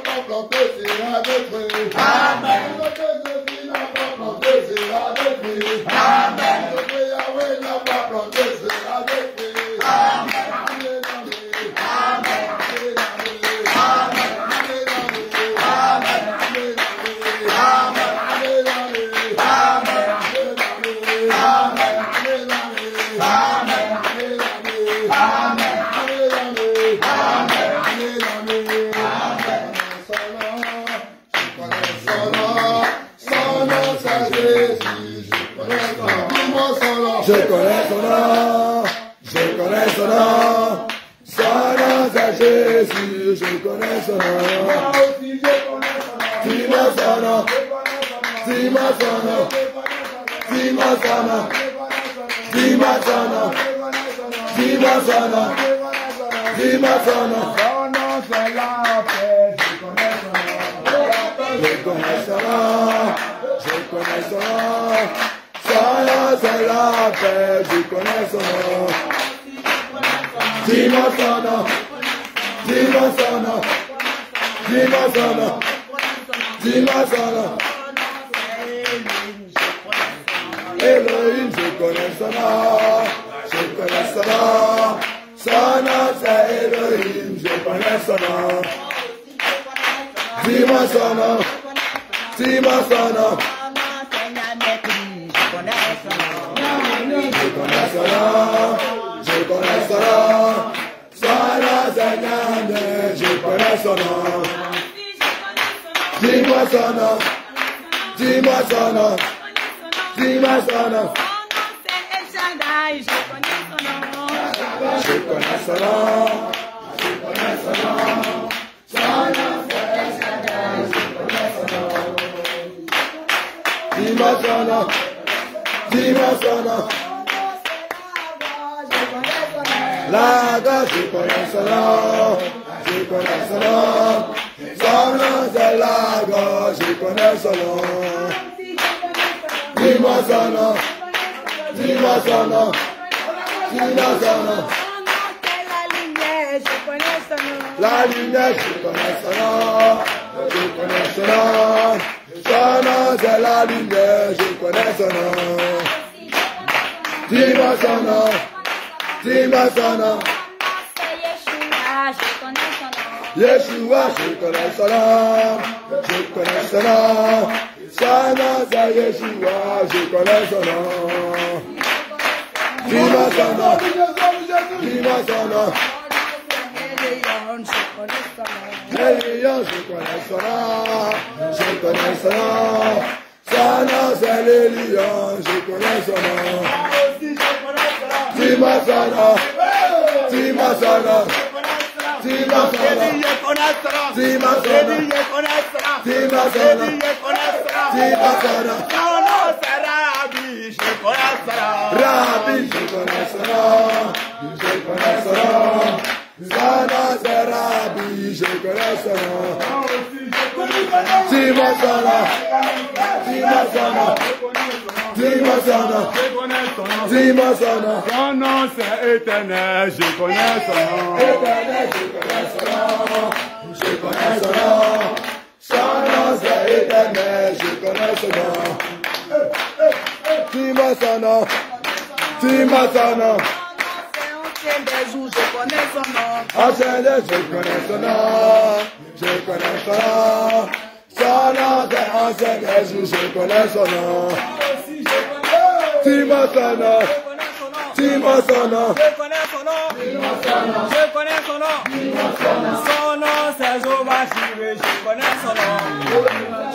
pas planté, sera détruit. Amen. Ce que Jésus n'a pas planté, sera détruit. Amen. Ce que Yahweh n'a pas planté, sera détruit. Amen. Je connais son nom, je connais son nom, son nom c'est Jésus, je connais son nom. Dis-moi son nom, dis-moi son nom, dis-moi son nom, dis-moi son nom, dis-moi son nom, dis-moi son nom. Son nom c'est la paix, je connais son nom. Je connais son nom, je connais son nom. Son nom c'est la paix, je connais son nom. Dis-moi son nom, dis-moi son nom, dis-moi son nom, dis-moi son nom. Elohim, je connais son nom, je connais son nom. Son nom c'est Elohim, je connais son nom. Dis-moi son nom, dis-moi son nom. Je connais son nom, je connais son nom. Son nom c'est Yahweh, je connais son nom. Dis-moi son nom, dis-moi son nom, dis-moi son nom. Je connais son nom, je connais son nom. Son nom c'est El Shaddai, je connais son nom. Dis-moi son nom, dis-moi son nom. La God, je connais son nom, je connais son nom. Son nom c'est la God, je connais son nom. Dis-moi son nom, dis-moi son nom, dis-moi son nom. La lumière, je connais son nom, je connais son nom. Son nom c'est la lumière, je connais son nom. Dis-moi son nom, dis-moi son nom. Yeshua, je connais son nom, je connais son nom. Son nom c'est Yeshua, je connais son nom. Dis-moi son nom, dis-moi son nom. Elion, je connais son nom, je connais son nom. Son nom c'est l'Elion, je connais son nom. Dis-moi son nom, dis-moi son nom. Dis-moi son nom, dis-moi son nom, dis-moi son nom, dis-moi son nom. Rabbi, je connais son nom, je connais son nom. Son nom c'est Rabbi, je connais son nom. Dis-moi son nom, dis-moi son nom, dis-moi son nom, dis-moi son nom. Son nom c'est Éternel, je connais son nom. Éternel, je connais son nom, je connais son nom. Son nom c'est Éternel, je connais son nom. Dis-moi son nom, dis-moi son nom. Je connais son nom. Ancien des jours, je connais son nom, je connais son nom. Son nom c'est ancien des jours, je connais son nom. Dis-moi son nom, dis-moi son nom. Je connais son nom. Je connais son nom. Son nom c'est Jéhovah Jireh. Je connais son nom.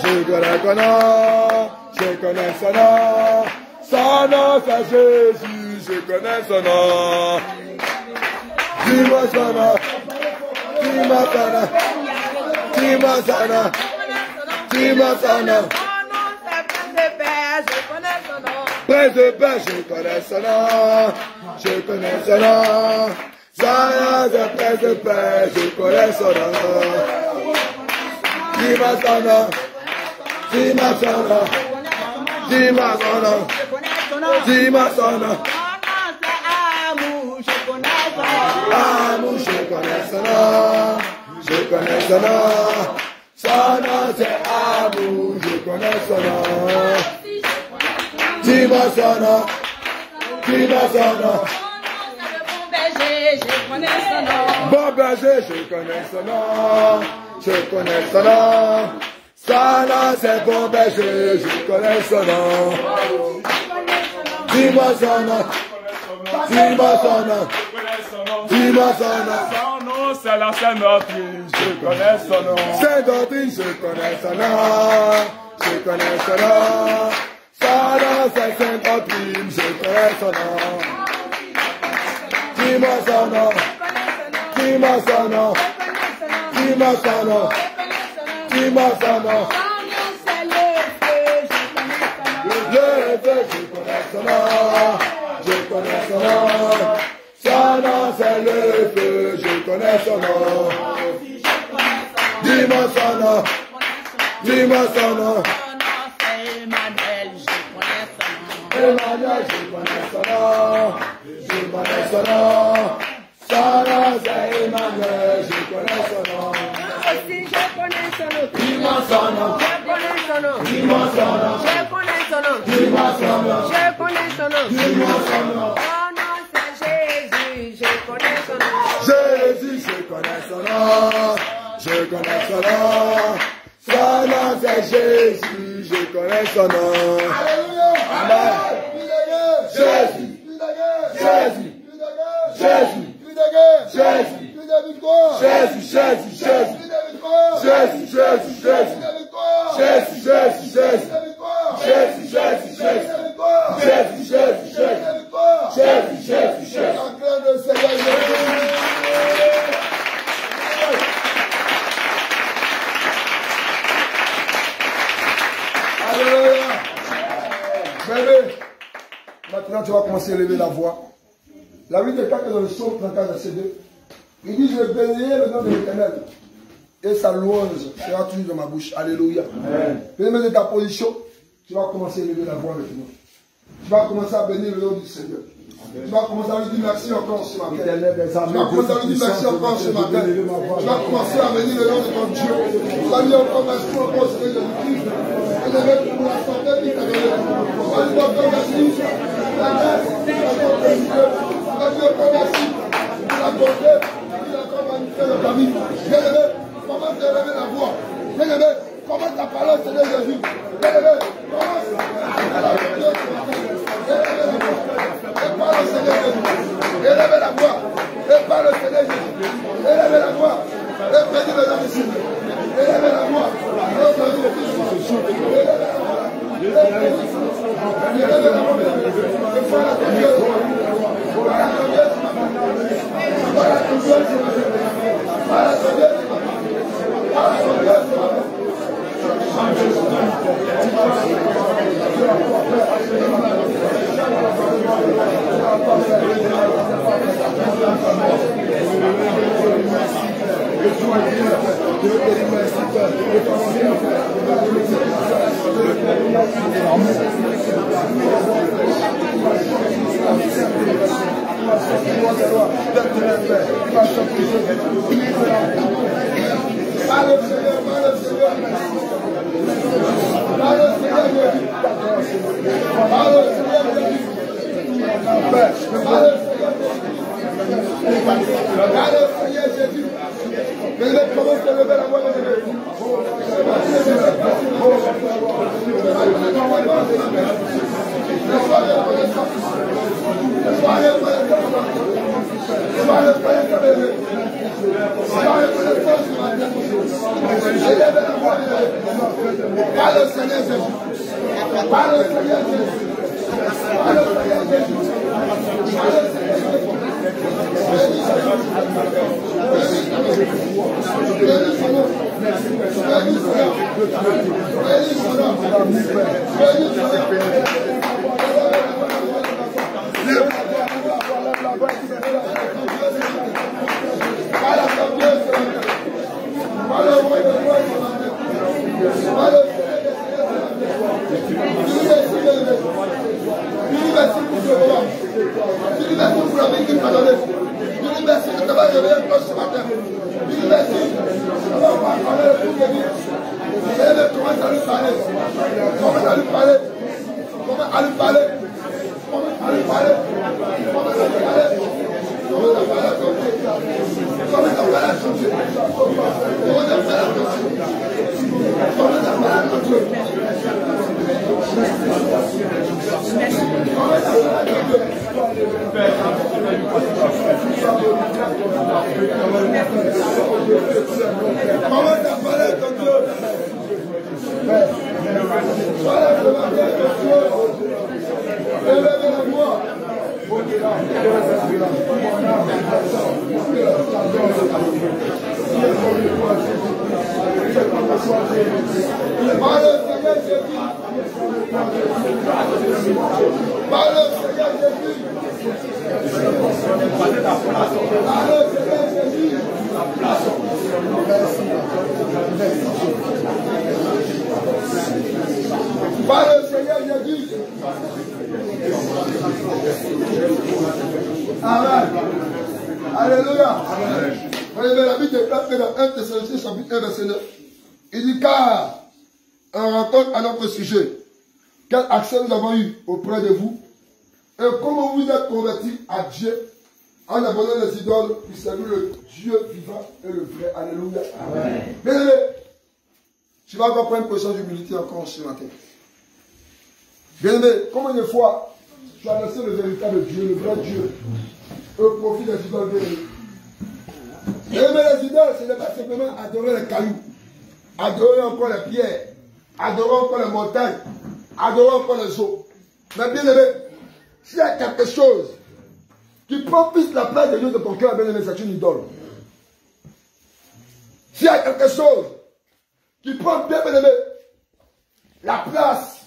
Je connais son nom, je connais son nom. Son nom c'est Jésus, je connais son nom. Dis-moi son nom, dis-moi son nom, dis-moi son nom, dis-moi son nom. Prince de paix, je connais son nom, je connais son nom. Son nom c'est Prince de paix, je connais son nom. Dis-moi son nom, dis-moi son nom, dis-moi son nom, dis-moi son nom. Amour, je connais son nom, je connais son nom. c'est amour, je connais son nom. Dis-moi son nom. Dis-moi son nom. Je connais son nom. Bon berger, je connais son nom. Je connais son nom. Son nom, c'est bon berger, je connais son nom. Dis-moi son nom. Dis-moi son nom. Dis-moi son nom. Son nom, c'est la Sainte Doctrine. Je connais son nom. Sainte Doctrine, je connais son nom. Je connais son nom. Son nom, c'est Sainte Doctrine, je connais son nom. Dis-moi son nom. Dis-moi son nom. Dis-moi son nom. Dis-moi son nom. Le feu, je connais son nom. Je connais son nom. Son nom, c'est le feu, je connais son nom. Dis-moi son nom. Dis-moi son nom. Emmanuel, je connais son nom. Je connais son nom. Son nom, c'est Emmanuel, je connais son nom. Aussi, je connais son nom. Dis-moi son nom. Je connais son nom. Dis-moi son nom. Je connais son nom. Dis-moi son nom. Je connais son nom. Dis-moi son nom. Son nom, c'est Jésus. Je connais son nom. Jésus, je connais son nom. Je connais son nom. Son nom, c'est Jésus, je connais son nom. Amen. Jésus. Jésus. Jésus. Jésus. Jésus, Jésus, Jésus. Jésus, Jésus, Jésus. Jésus, Jésus, Jésus. Jésus, Jésus, Jésus. Jésus, Jésus, Jésus. Jésus, Jésus, Jésus. Alléluia. Bébé, maintenant tu vas commencer à lever la voix. La Bible déclare que dans le psaume 34, verset 2, il dit, je bénirai le nom de l'Éternel et sa louange sera toujours dans ma bouche. Alléluia. Bien-aimé de ta position, tu vas commencer à lever la voix maintenant. Tu vas commencer à bénir le nom du Seigneur. Tu vas commencer à lui dire merci encore ce matin. Tu vas commencer à lui dire merci encore ce matin. Tu vas commencer à bénir le nom de ton Dieu. Tu vas lui encore merci encore ce Seigneur Jésus-Christ. Et le mec pour la santé qui t'a donné. Tu vas lui encore merci. La grâce, la santé, tu vas lui encore merci. Pour la bonté, il a encore magnifié dans ta vie. Bien-aimé, commence à lever la voix. Bien-aimé, commence à parler au Seigneur Jésus. Bien-aimé, commence à la bonté. Et parle au Seigneur Jésus. Élevez la voix. Et parle au Seigneur Jésus. Élevez la voix. Et bénis le nom de Jésus. Élevez la voix. Et bénis le nom de Jésus. Élevez la voix. Élevez la voix. Et parle à ton Dieu. Parle à ton Dieu. Parle à ton Dieu. Parle à ton Dieu. Parle à ton Dieu. Amen. Alléluia. La Bible déclare que dans 1 Thessaloniciens chapitre 1 verset 9, il dit car on rencontre à notre sujet quel accès nous avons eu auprès de vous et comment vous êtes convertis à Dieu en abandonnant les idoles pour servir le Dieu vivant et le vrai. Alléluia. Amen. Bien-aimé, tu vas encore prendre une position d'humilité encore ce matin. Bien-aimé, combien de fois tu as laissé le véritable Dieu, le vrai Dieu, au profit des idoles bien-aimés? Bien-aimé, les idoles, ce n'est pas simplement adorer les cailloux, adorer encore les pierres, adorer encore les montagnes, adorer encore les eaux. Mais bien-aimé, s'il y a quelque chose qui prend plus la place de Dieu de ton cœur, bien-aimé, c'est une idole. S'il y a quelque chose qui prend bien, bien-aimé, la place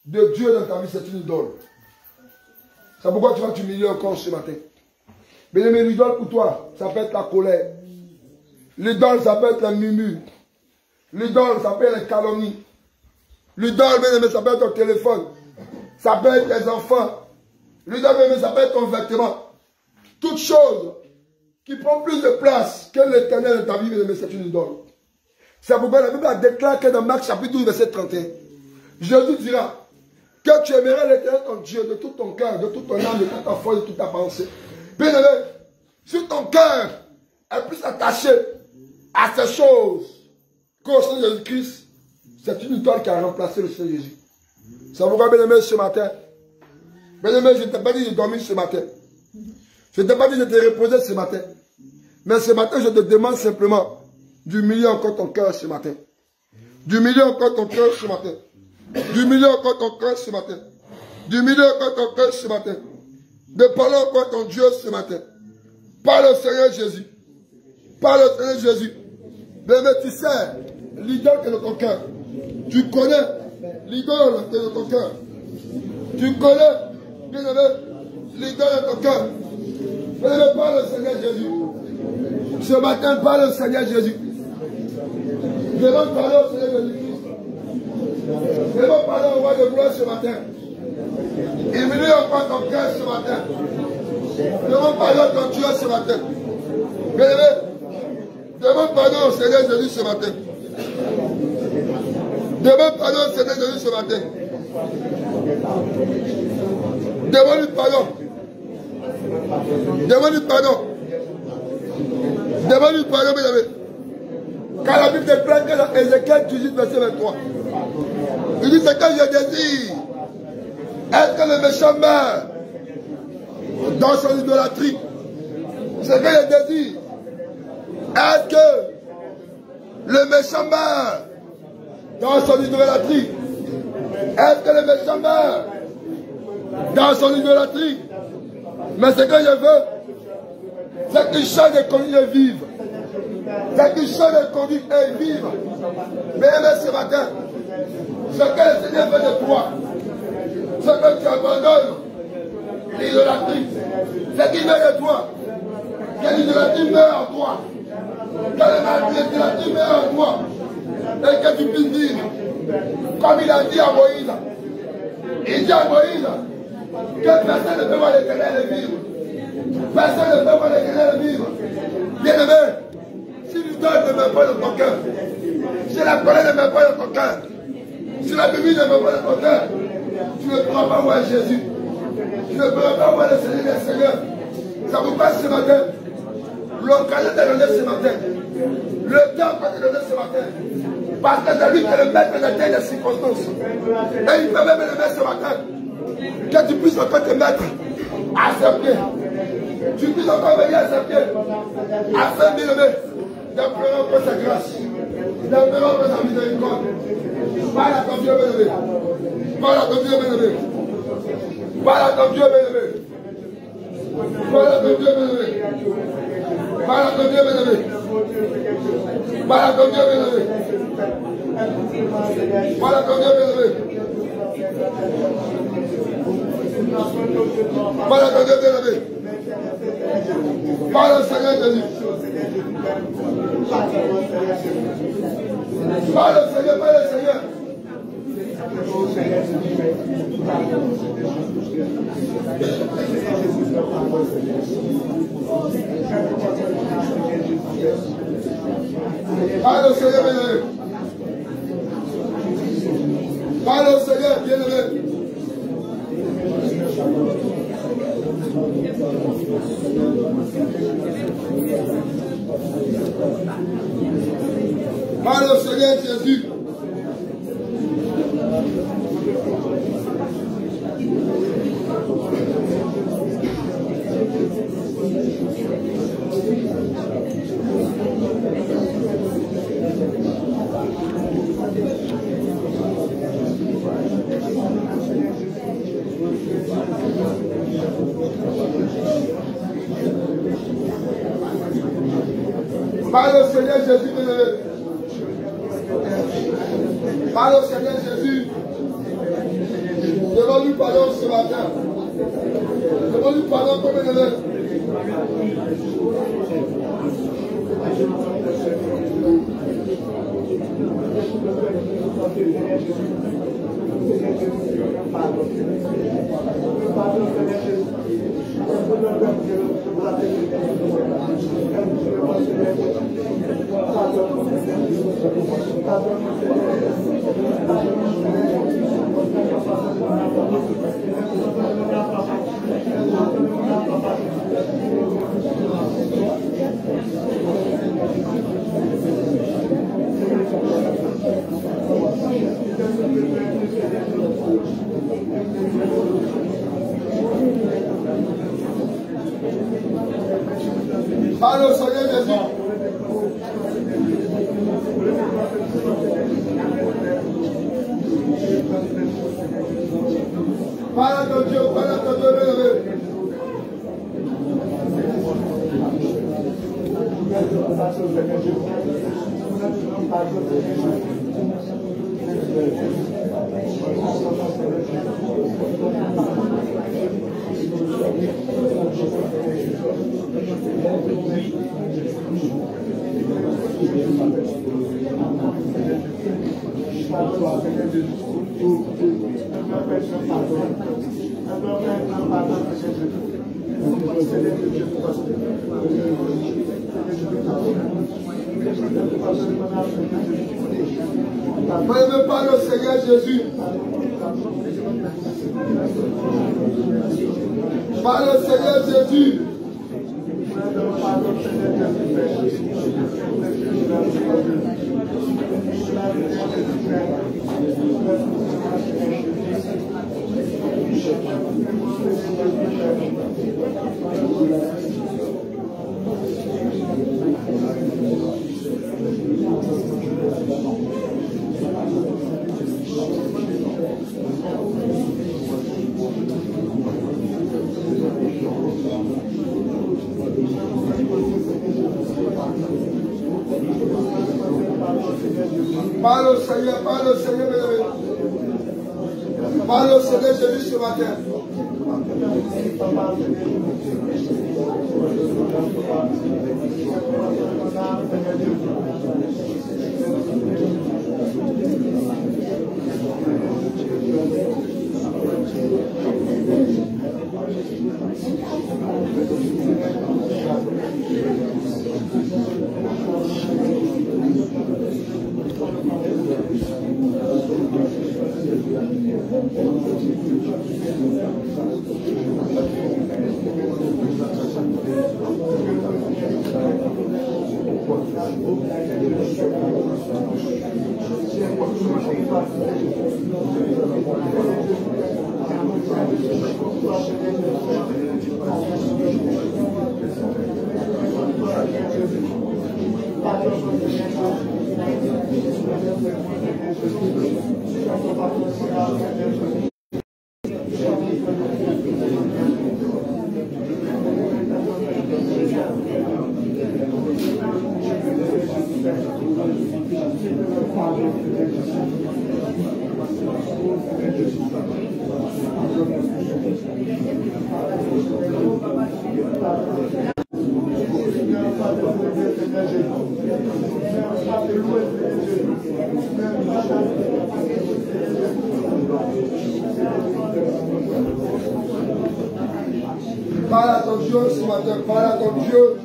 de Dieu dans ta vie, c'est une idole. C'est pourquoi tu vas t'humilier encore ce matin. Bien-aimé, l'idole pour toi, ça peut être la colère. L'idole, ça peut être la murmure. L'idole, ça peut être les calomnies. L'idole, bien-aimé, ça peut être ton téléphone. Ça peut être les enfants. L'idole, bien-aimé, ça peut être ton vêtement. Toute chose qui prend plus de place que l'éternel de ta vie, bien-aimé, c'est une idole. C'est pourquoi la Bible déclare que dans Marc chapitre 12, verset 31, Jésus dira que tu aimerais l'éternel ton Dieu de tout ton cœur, de toute ton âme, de toute ta foi, de toute ta pensée. Bien-aimé, si ton cœur est plus attaché à ces choses qu'au Seigneur Jésus-Christ, c'est une idole qui a remplacé le Seigneur Jésus. C'est pourquoi, bien-aimé, ce matin, bien-aimé, je ne t'ai pas dit de dormir ce matin. Je ne t'ai pas dit de te reposer ce matin. Mais ce matin, je te demande simplement d'humilier encore ton cœur ce matin. D'humilier encore ton cœur ce matin. D'humilier encore ton cœur ce matin. D'humilier encore ton cœur ce matin. De parler encore ton Dieu ce matin. Par le Seigneur Jésus. Par le Seigneur Jésus. Mais tu sais, l'idole qui est dans ton cœur. Tu connais l'idole qui est dans ton cœur. Tu connais, bien aimé, l'idole de ton cœur. Bien-aimé, par le Seigneur Jésus. Ce matin, par le Seigneur Jésus. Demande pardon au Seigneur Jésus-Christ. Demande pardon au roi de gloire ce matin. Humilie encore ton cœur ce matin. Demande pardon à ton Dieu ce matin. Bien-aimé, demande pardon au Seigneur Jésus ce matin. Demande pardon au Seigneur Jésus ce matin. Demande-lui pardon. Demande-lui pardon. Demande-lui pardon, bien-aimé. Car la Bible déclare que dans Ézéchiel 18, verset 23, il dit c'est que je désire. Est-ce que le méchant meurt dans son idolâtrie? C'est que je désire. Est-ce que le méchant meurt dans son idolâtrie? Est-ce que le méchant meurt dans son idolâtrie? Mais ce que je veux, c'est qu'il change de conduite et vive. C'est qu'il change de conduite et vive. Mais ce matin, ce que le Seigneur fait de toi, ce que tu abandonnes, l'idolâtrie, ce qu'il met de toi, que l'idolâtrie meurt en toi, que l'idolâtrie meurt en toi, et que tu puisses vivre, comme il a dit à Moïse. Il dit à Moïse que personne ne peut voir l'Éternel vivre. Personne ne peut voir l'Éternel vivre. Bien-aimé, si l'idole ne meurt pas dans ton cœur, si la colère ne meurt pas dans ton cœur, si la Bible ne meurt pas dans ton cœur, tu ne pourras pas voir Jésus. Tu ne pourras pas voir le Seigneur des Seigneurs. Ça vous passe ce matin. L'occasion t'est donnée ce matin. Le temps qu'on t'est donné ce matin. Parce que c'est lui qui est le maître des circonstances. Et il peut même lever ce matin. Que tu puisses encore te mettre à ses pieds. Tu puisses encore venir à ses pieds. Afin d'élever. D'implorant pour sa grâce. D'implorant pour sa miséricorde. Parle à ton Dieu bien-aimé. Parle à ton Dieu bien-aimé. Parle à ton Dieu bien-aimé. Parle à ton Dieu bien-aimé. Parle à ton Dieu bien-aimé. Parle à ton Dieu bien-aimé. Parle à ton Dieu bien-aimé. Parle à ton Dieu bien-aimé. Parle au Seigneur Jésus. Parle au Seigneur, parle au Seigneur. Parle au Seigneur bien-aimé. Parle au Seigneur bien-aimé. Parle au Seigneur Jésus. Parle au Seigneur Jésus, bien-aimé. Parle au Seigneur Jésus. Demande-lui pardon ce matin. Demande-lui pardon pour bien-aimé. Parle au Seigneur Jésus. Parle à ton Dieu, parle à ton Dieu, bien-aimé. Parle au Seigneur Jésus. Parle au Seigneur Jésus. Parle au Seigneur, bien-aimé. Parle au Seigneur Jésus ce matin. Parle à ton Dieu ce matin, parle à ton Dieu.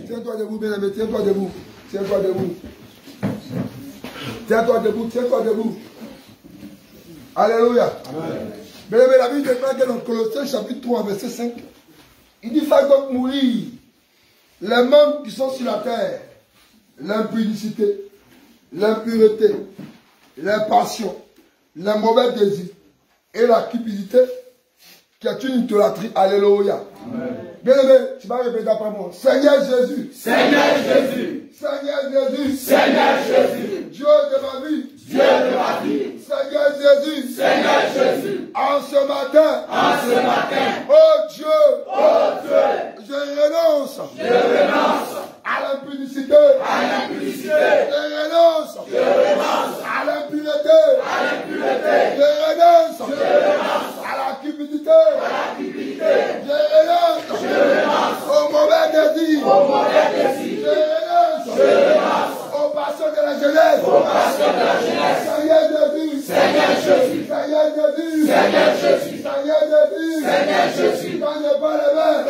Tiens-toi debout, bien-aimé, tiens-toi debout, tiens-toi debout. Tiens-toi debout, tiens-toi debout. Alléluia. Bien-aimé, la Bible déclare que dans Colossiens chapitre 3, verset 5, il dit ça donc mourir les membres qui sont sur la terre, l'impudicité, l'impureté, les passions, les mauvais désirs et la cupidité qui est une idolâtrie. Alléluia. Bien-aimé, tu vas répéter après moi. Seigneur Jésus. Seigneur Jésus. Seigneur Jésus. Seigneur Jésus. Dieu de ma vie. Dieu de ma vie. Seigneur Jésus. Seigneur Jésus. En ce matin. En ce matin. Oh Dieu. Oh Dieu. Je renonce. Je renonce. À l'impudicité. À l'impudicité. Je renonce. Je renonce. À l'impureté. À l'impureté. Je renonce. Je renonce. À la cupidité. À la cupidité. Je renonce. Je renonce. Au mauvais désir. Au mauvais désir. Je renonce. Je renonce. Aux passions de la jeunesse. Aux passions de la jeunesse. Seigneur Jésus. Seigneur Jésus. Seigneur Jésus. Seigneur Jésus. Seigneur Jésus. Seigneur Jésus. Quand je parle les mains.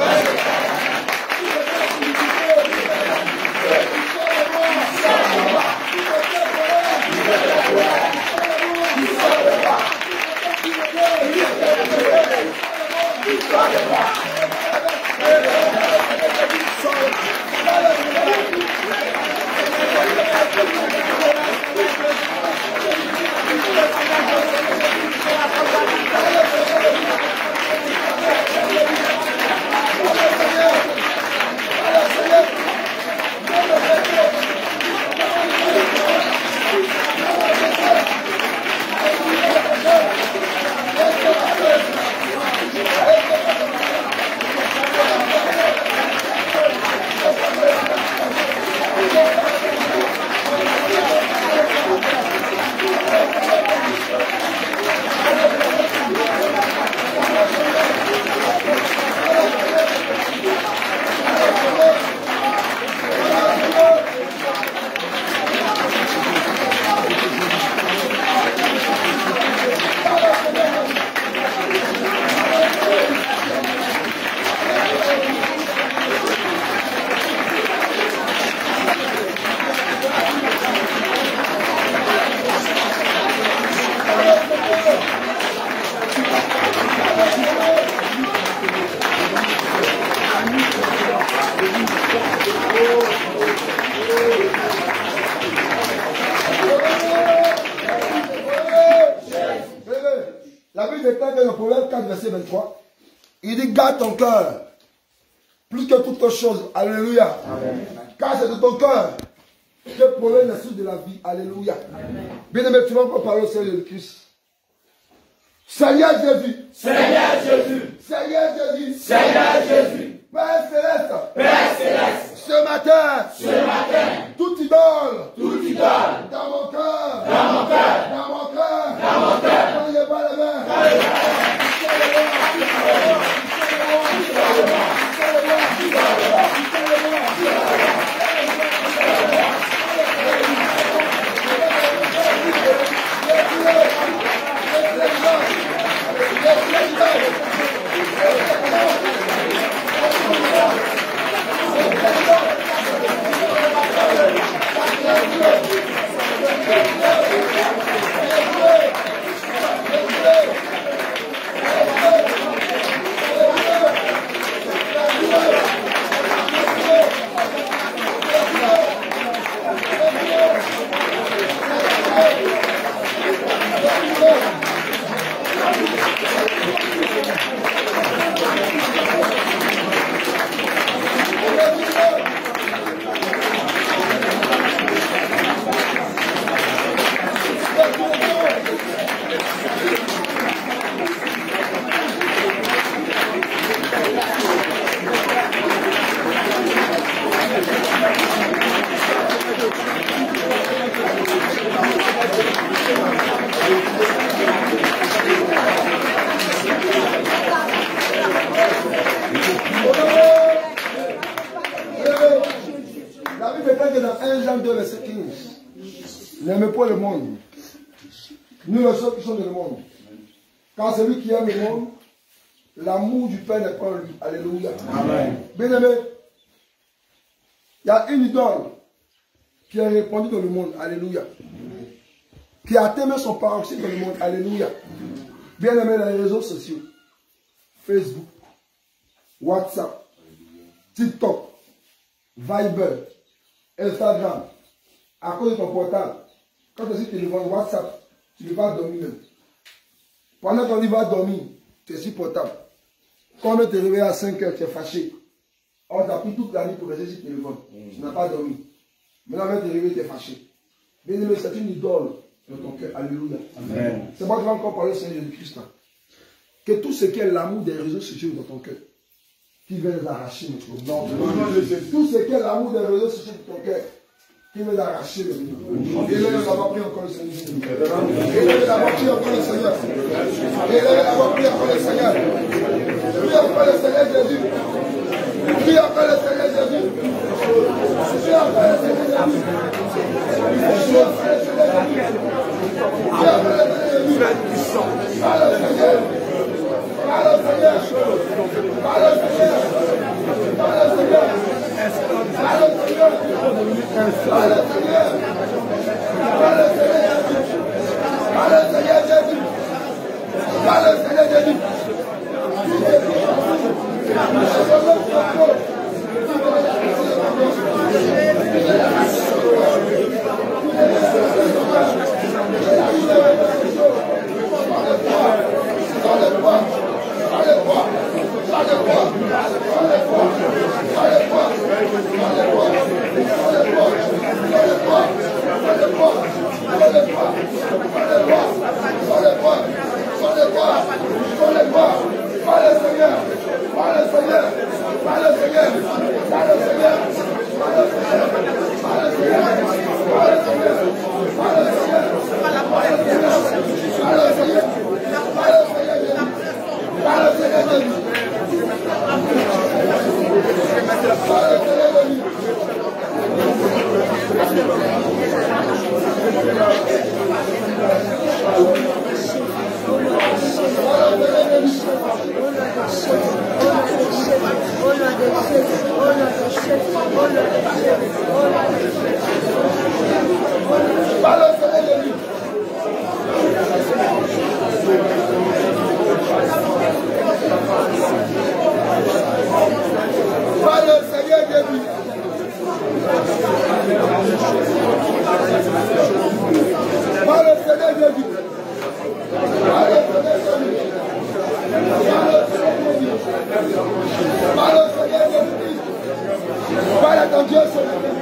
La Bible déclare dans le Proverbe 4, verset 23, il dit garde ton cœur plus que toute autre chose. Alléluia. Amen. Car c'est de ton cœur que provient la source de la vie. Alléluia. Bien-aimé, tu vas encore parler au Seigneur de Christ. Seigneur Jésus. Seigneur Jésus. Seigneur Jésus. Seigneur Jésus. Père céleste. Père céleste. Ce matin. Toute idole. Dans mon cœur. Quand je pas les mains. La Bible dit que dans 1 Jean 2, verset 15, n'aimez pas le monde. Nous le sommes qui sommes dans le monde. Quand celui qui aime le monde, l'amour du Père n'est pas en lui. Alléluia. Amen. Bien aimé, il y a une idole qui est répandue dans le monde. Alléluia. Qui a atteint son paroxysme dans le monde. Alléluia. Bien aimé, dans les réseaux sociaux, Facebook, WhatsApp, TikTok, Viber, Instagram, à cause de ton portable, quand tu es sur téléphone, WhatsApp, tu ne vas pas dormir même. Pendant qu'on va dormir, tu es sur portable. Quand on te réveille à 5 heures, tu es fâché. On t'a pris toute la nuit pour rester sur téléphone. Tu n'as pas dormi. Maintenant, on te réveille, tu es fâché. Bien aimé, c'est une idole dans ton cœur. Alléluia. C'est moi qui vais encore parler au Seigneur Jésus-Christ. Que tout ce qui est l'amour des réseaux sociaux dans ton cœur, qui veut les arracher, non, tout ce qui est l'amour des réseaux sociaux de ton cœur, qui veut les arracher. Et là, nous avons pris encore le Seigneur. Et là, nous avons pris encore le Seigneur. Et là, nous avons pris encore le Seigneur. Prie encore le Seigneur Jésus. Prie encore le Seigneur Jésus. Prie encore le Seigneur Jésus. Prie encore le Seigneur Jésus. Prie encore le Seigneur Jésus. Parle au Seigneur. Parle au Seigneur. Parle au Seigneur. Parle au Seigneur. Parle au Seigneur. Parle au Seigneur. Parle au Seigneur Jésus. Parle au Seigneur Jésus. Parle au Seigneur Jésus. Parle à ton Dieu ce matin.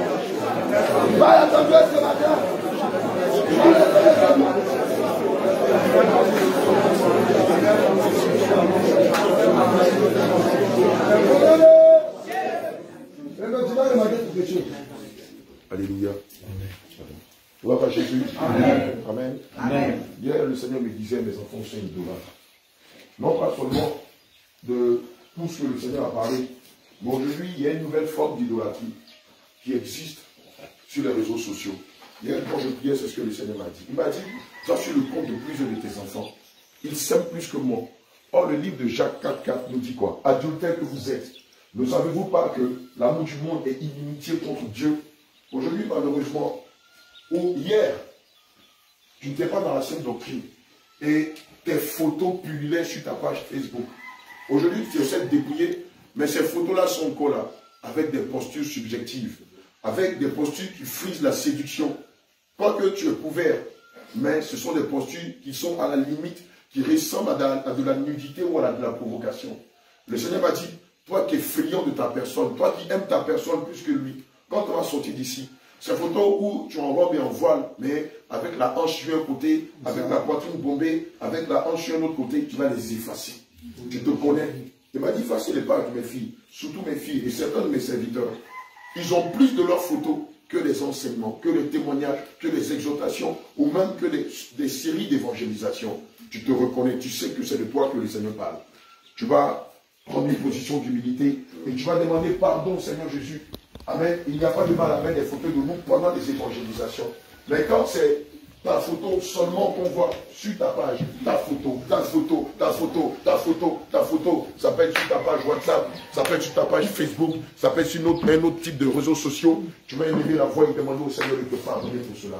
Alléluia. Gloire à Jésus. Amen. Amen. Amen. Hier, le Seigneur me disait, mes enfants sont idolâtres. Non pas seulement de tout ce que le Seigneur a parlé, mais aujourd'hui, il y a une nouvelle forme d'idolâtrie qui existe sur les réseaux sociaux. Hier, quand je priais, c'est ce que le Seigneur m'a dit. Il m'a dit, tu as sur le compte de plusieurs de tes enfants. Ils s'aiment plus que moi. Or, le livre de Jacques 4,4 nous dit quoi? Adultères que vous êtes, ne savez-vous pas que l'amour du monde est inimitié contre Dieu? Aujourd'hui, malheureusement, ou hier, tu n'étais pas dans la sainte doctrine et tes photos pullulaient sur ta page Facebook. Aujourd'hui, tu essaies de dépouiller, mais ces photos-là sont encore là, avec des postures subjectives, avec des postures qui frisent la séduction. Pas que tu es couvert, mais ce sont des postures qui sont à la limite, qui ressemblent à de la nudité ou à de la provocation. Le Seigneur m'a dit, toi qui es friand de ta personne, toi qui aimes ta personne plus que lui, quand tu vas sortir d'ici, ces photos où tu es en robe et en voile, mais avec la hanche sur un côté, avec la poitrine bombée, avec la hanche sur un autre côté, tu vas les effacer. Tu te connais. Il m'a dit, effacez les pages de mes filles, surtout mes filles et certains de mes serviteurs. Ils ont plus de leurs photos que les enseignements, que les témoignages, que les exhortations, ou même que des séries d'évangélisation. Tu te reconnais, tu sais que c'est de toi que le Seigneur parle. Tu vas prendre une position d'humilité et tu vas demander pardon, Seigneur Jésus. Amen. Il n'y a pas de mal à mettre des photos de nous pendant les évangélisations. Mais quand c'est ta photo seulement qu'on voit sur ta page, ta photo, ta photo, ta photo, ta photo, ta photo, ça peut être sur ta page WhatsApp, ça peut être sur ta page Facebook, ça peut être sur un autre type de réseaux sociaux, tu vas élever la voix et demander au Seigneur de te pardonner pour cela.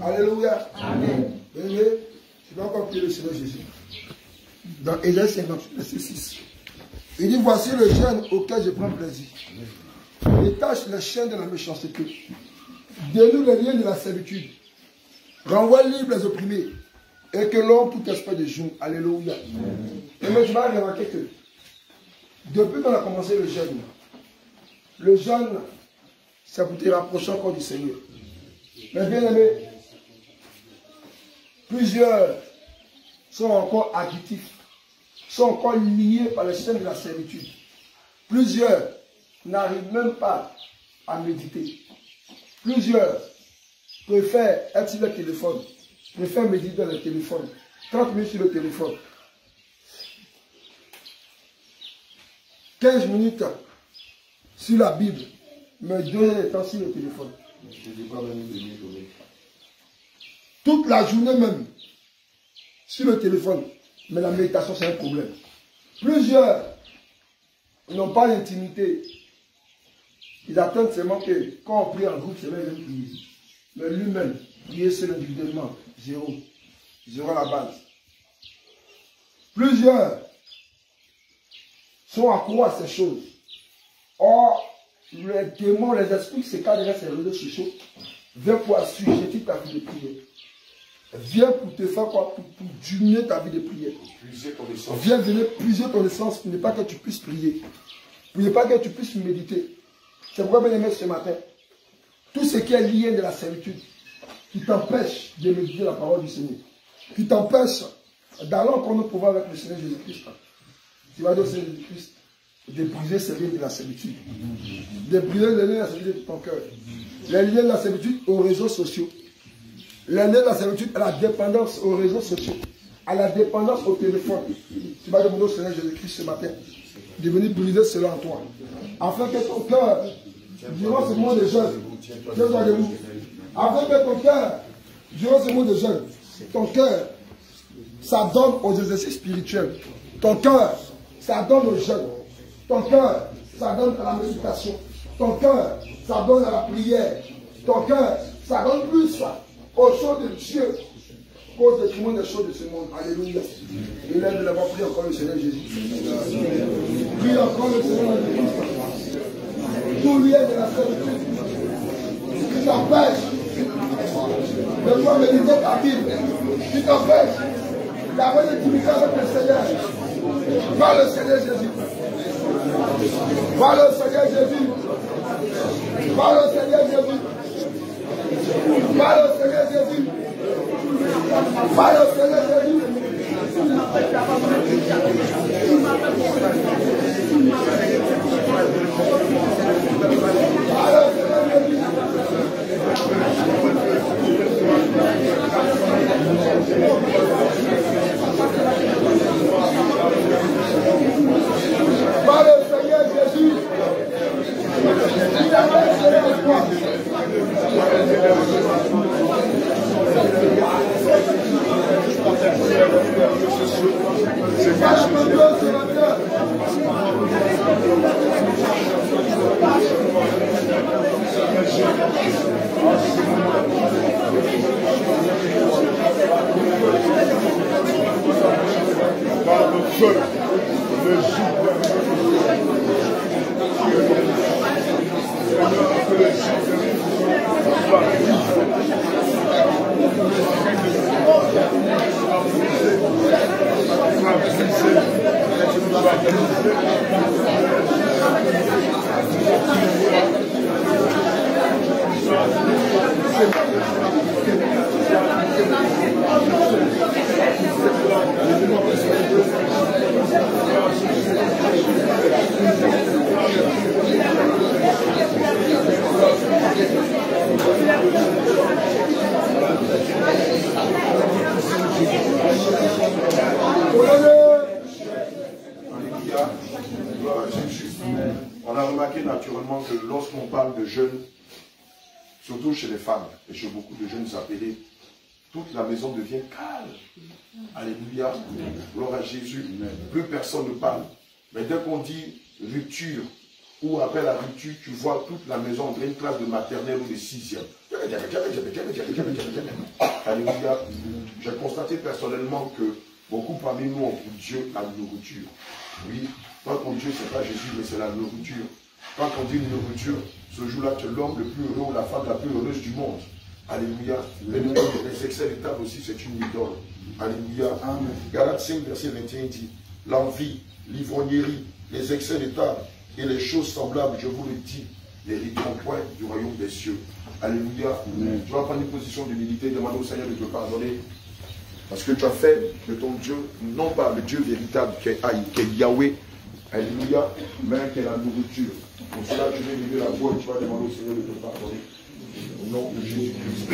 Alléluia. Amen. Je vais encore prier le Seigneur Jésus. Dans Ésaïe 50, verset 6. Il dit, voici le jeûne auquel je prends plaisir. Détache les chaînes de la méchanceté. Dénoue les liens de la servitude. Renvoie libre les opprimés. Et que l'homme tout esprit de jour. Alléluia. Et mais tu vas remarquer que depuis qu'on a commencé le jeûne, c'est pour te rapprocher encore du Seigneur. Mais bien aimé, plusieurs sont encore addictifs, sont encore liés par les chaînes de la servitude. Plusieurs n'arrivent même pas à méditer. Plusieurs préfèrent être sur le téléphone, préfèrent méditer dans le téléphone, 30 minutes sur le téléphone, 15 minutes sur la Bible, mais 2 heures de temps sur le téléphone. Toute la journée même sur le téléphone, mais la méditation c'est un problème. Plusieurs n'ont pas l'intimité. Ils attendent seulement que quand on prie en groupe, c'est même une prière. Mais lui-même, prier seul individuellement, zéro. Zéro à la base. Plusieurs sont accros à ces choses. Or, les démons, les esprits qui se cachent derrière ces réseaux sociaux viennent pour assujettir ta vie de prière. Viens pour te faire quoi? Pour diminuer ta vie de prière. Viens venir puiser ton essence pour ne pas que tu puisses prier. Pour ne pas que tu puisses méditer. C'est pourquoi, bien aimé, ce matin, tout ce qui est lié de la servitude, qui t'empêche de méditer la parole du Seigneur, qui t'empêche d'aller encore nous pouvoir avec le Seigneur Jésus-Christ, tu vas dire au Seigneur Jésus-Christ, de briser ces liens de la servitude. De briser les liens de la servitude de ton cœur. Les liens de la servitude aux réseaux sociaux. Les liens de la servitude à la dépendance aux réseaux sociaux. À la dépendance au téléphone. Tu vas demander au Seigneur Jésus-Christ ce matin de venir briser cela en toi. Afin que ton cœur, durant ce moment de jeûne, afin que ton cœur, durant ce moment de jeûne, ton cœur s'adonne aux exercices spirituels. Ton cœur s'adonne au jeûne. Ton cœur s'adonne à la méditation. Ton cœur s'adonne à la prière. Ton cœur s'adonne plus aux choses de Dieu qu'au détriment des choses de ce monde. Alléluia. Élève la voix, prie encore le Seigneur Jésus. Prie encore le Seigneur Jésus. Tout lien de la servitude qui t'empêche de pouvoir méditer ta Bible, qui t'empêche d'avoir une intimité avec le Seigneur. Va le Seigneur Jésus. Va le Seigneur Jésus. Va le Seigneur Jésus. Va le Seigneur Jésus. Va le Seigneur Jésus. Par le Seigneur Jésus, il a fait de toi. C'est pas la même chose, c'est la même chose. que lorsqu'on parle de jeûne, surtout chez les femmes et chez beaucoup de jeunes appelés, toute la maison devient calme. Alléluia. Gloire à Jésus. Plus personne ne parle. Mais dès qu'on dit rupture ou appel à rupture, tu vois toute la maison entre une classe de maternelle ou de 6e. Alléluia. J'ai constaté personnellement que beaucoup parmi nous ont pour Dieu la nourriture. Oui, pas pour Dieu, ce n'est pas Jésus, mais c'est la nourriture. Quand on dit nourriture, ce jour-là, tu es l'homme le plus heureux ou la femme la plus heureuse du monde. Alléluia. Les excès de table aussi, c'est une idole. Alléluia. Amen. Galates 5, verset 21 dit, l'envie, l'ivrognerie, les excès de table et les choses semblables, je vous le dis, n'hériteront point du royaume des cieux. Alléluia. Amen. Tu vas prendre une position d'humilité, demander au Seigneur de te pardonner. Parce que tu as fait de ton Dieu, non pas le Dieu véritable qui est Yahweh, alléluia, mais qui est la nourriture. Pour cela, tu vais lever la voix et tu vas demander au Seigneur de te pardonner. Au nom de Jésus-Christ.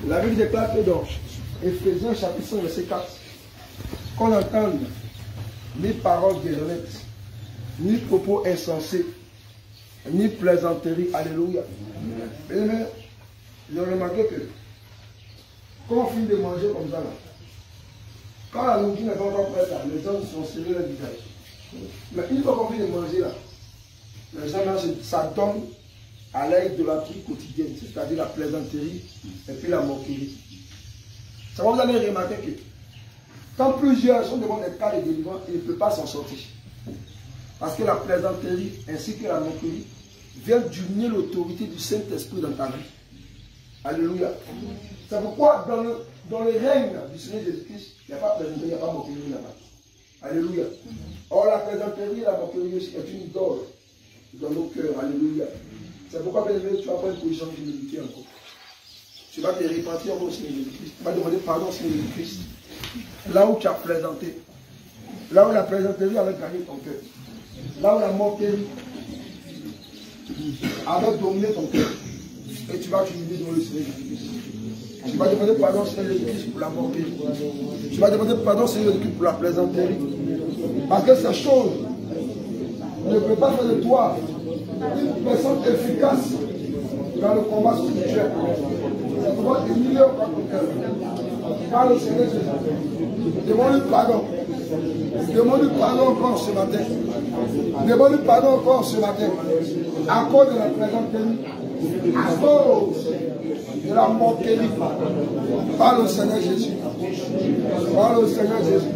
La Bible déclare que dans Éphésiens chapitre 5 verset 4, qu'on n'entende ni paroles déshonnêtes, ni propos insensés, ni plaisanteries. Alléluia. Mais j'ai remarqué que quand on finit de manger comme ça, là, quand la nourriture n'est pas encore prête, là, les gens sont serrés le visage. Mais une fois qu'on finit de manger, là, les gens là, ça donne à l'aide de la vie quotidienne, c'est-à-dire la plaisanterie et puis la moquerie. Ça va, vous allez remarquer que quand plusieurs sont devant des cas de délivrance, ils ne peuvent pas s'en sortir. Parce que la plaisanterie ainsi que la moquerie viennent d'unir l'autorité du Saint-Esprit dans ta vie. Alléluia. C'est pourquoi dans le règne du Seigneur Jésus-Christ, il n'y a pas plaisanterie, il n'y a pas moquerie là-bas. Alléluia. Or, la plaisanterie et la moquerie aussi est une idole dans nos cœurs. Alléluia. C'est pourquoi, bien aimé, tu vas prendre une position d'humilité encore. Tu vas te repentir encore au Seigneur Jésus-Christ. Tu vas demander pardon au Seigneur Jésus-Christ. Là où tu as plaisanté, là où la plaisanterie avait gagné ton cœur, là où la moquerie avait dominé ton cœur, et tu vas t'humilier devant le Seigneur Jésus-Christ. Tu vas demander pardon au Seigneur Jésus-Christ pour la moquerie. Tu vas demander pardon au Seigneur Jésus-Christ pour la plaisanterie. Parce que ces choses ne peuvent pas faire de toi une personne efficace dans le combat spirituel. C'est pourquoi humilier encore ton cœur. Parle au Seigneur Jésus. Demande-lui pardon. Demande-lui pardon encore ce matin. Demande-lui pardon encore ce matin. À cause de la plaisanterie. À cause de la moquerie. Parle au Seigneur Jésus. Parle au Seigneur Jésus.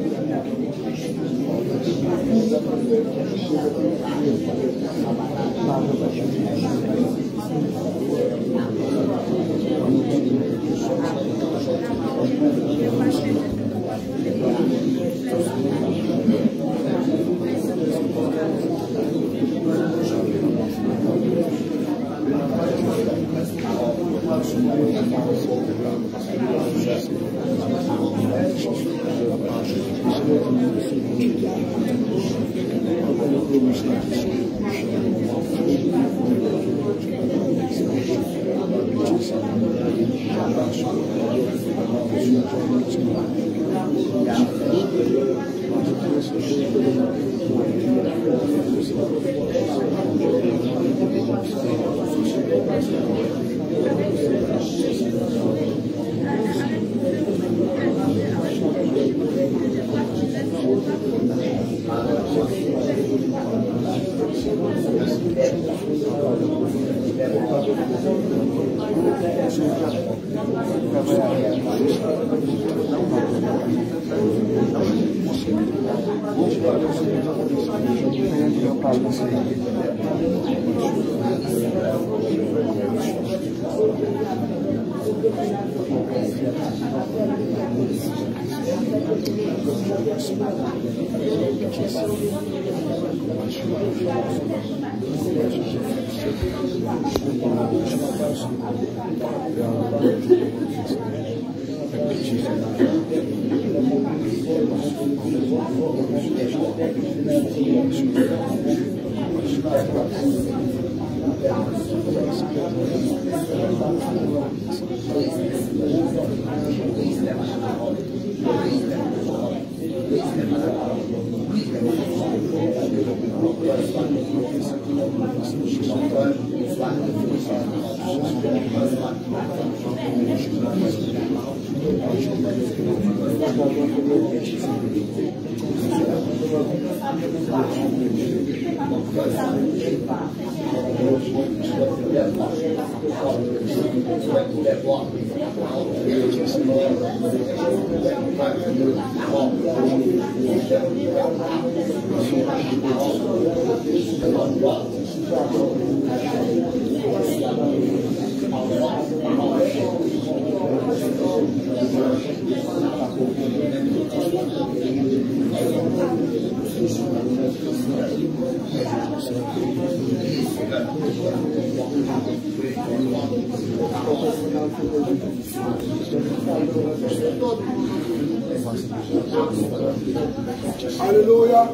Alléluia.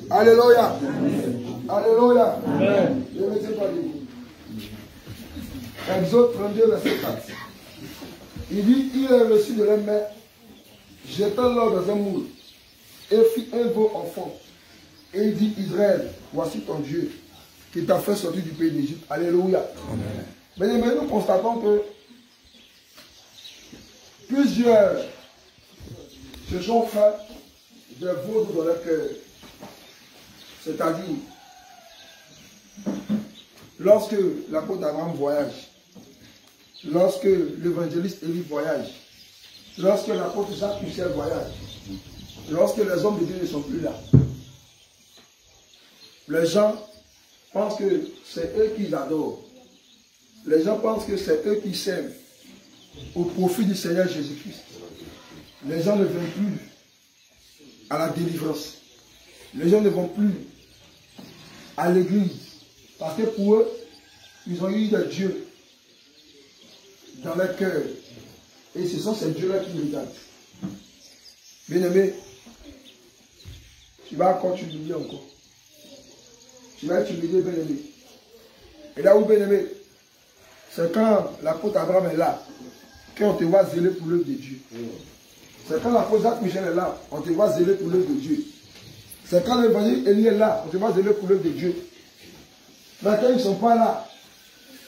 Alléluia. Alléluia. Je ne sais pas dire. Exode 32, verset 4. Il dit, il est reçu de la main, jetant-le dans un moule, et fit un veau enfant. Et il dit, Israël, voici ton Dieu, qui t'a fait sortir du pays d'Égypte. Alléluia. Mais nous constatons que plusieurs se sont fait des veaux dans leur cœur. C'est-à-dire, lorsque l'apôtre Abraham voyage, lorsque l'évangéliste Élie voyage, lorsque l'apôtre Jacques Michel voyage, lorsque les hommes de Dieu ne sont plus là, les gens pensent que c'est eux qu'ils adorent. Les gens pensent que c'est eux qui servent au profit du Seigneur Jésus-Christ. Les gens ne viennent plus à la délivrance. Les gens ne vont plus à l'église. Parce que pour eux, ils ont eu des dieux dans leur cœur. Et ce sont ces dieux-là qui nous regardent. Bien-aimé, tu vas encore t'humilier encore. Tu vas t'humilier, bien-aimé. Et là où, bien-aimé, c'est quand l'apôtre Abraham est là, qu'on te voit zéler pour l'œuvre de Dieu. C'est quand l'apôtre Jacques Michel est là, on te voit zéler pour l'œuvre de Dieu. C'est quand l'évangile Élie est là, on te voit zéler pour l'œuvre de Dieu. Mais quand ils ne sont pas là,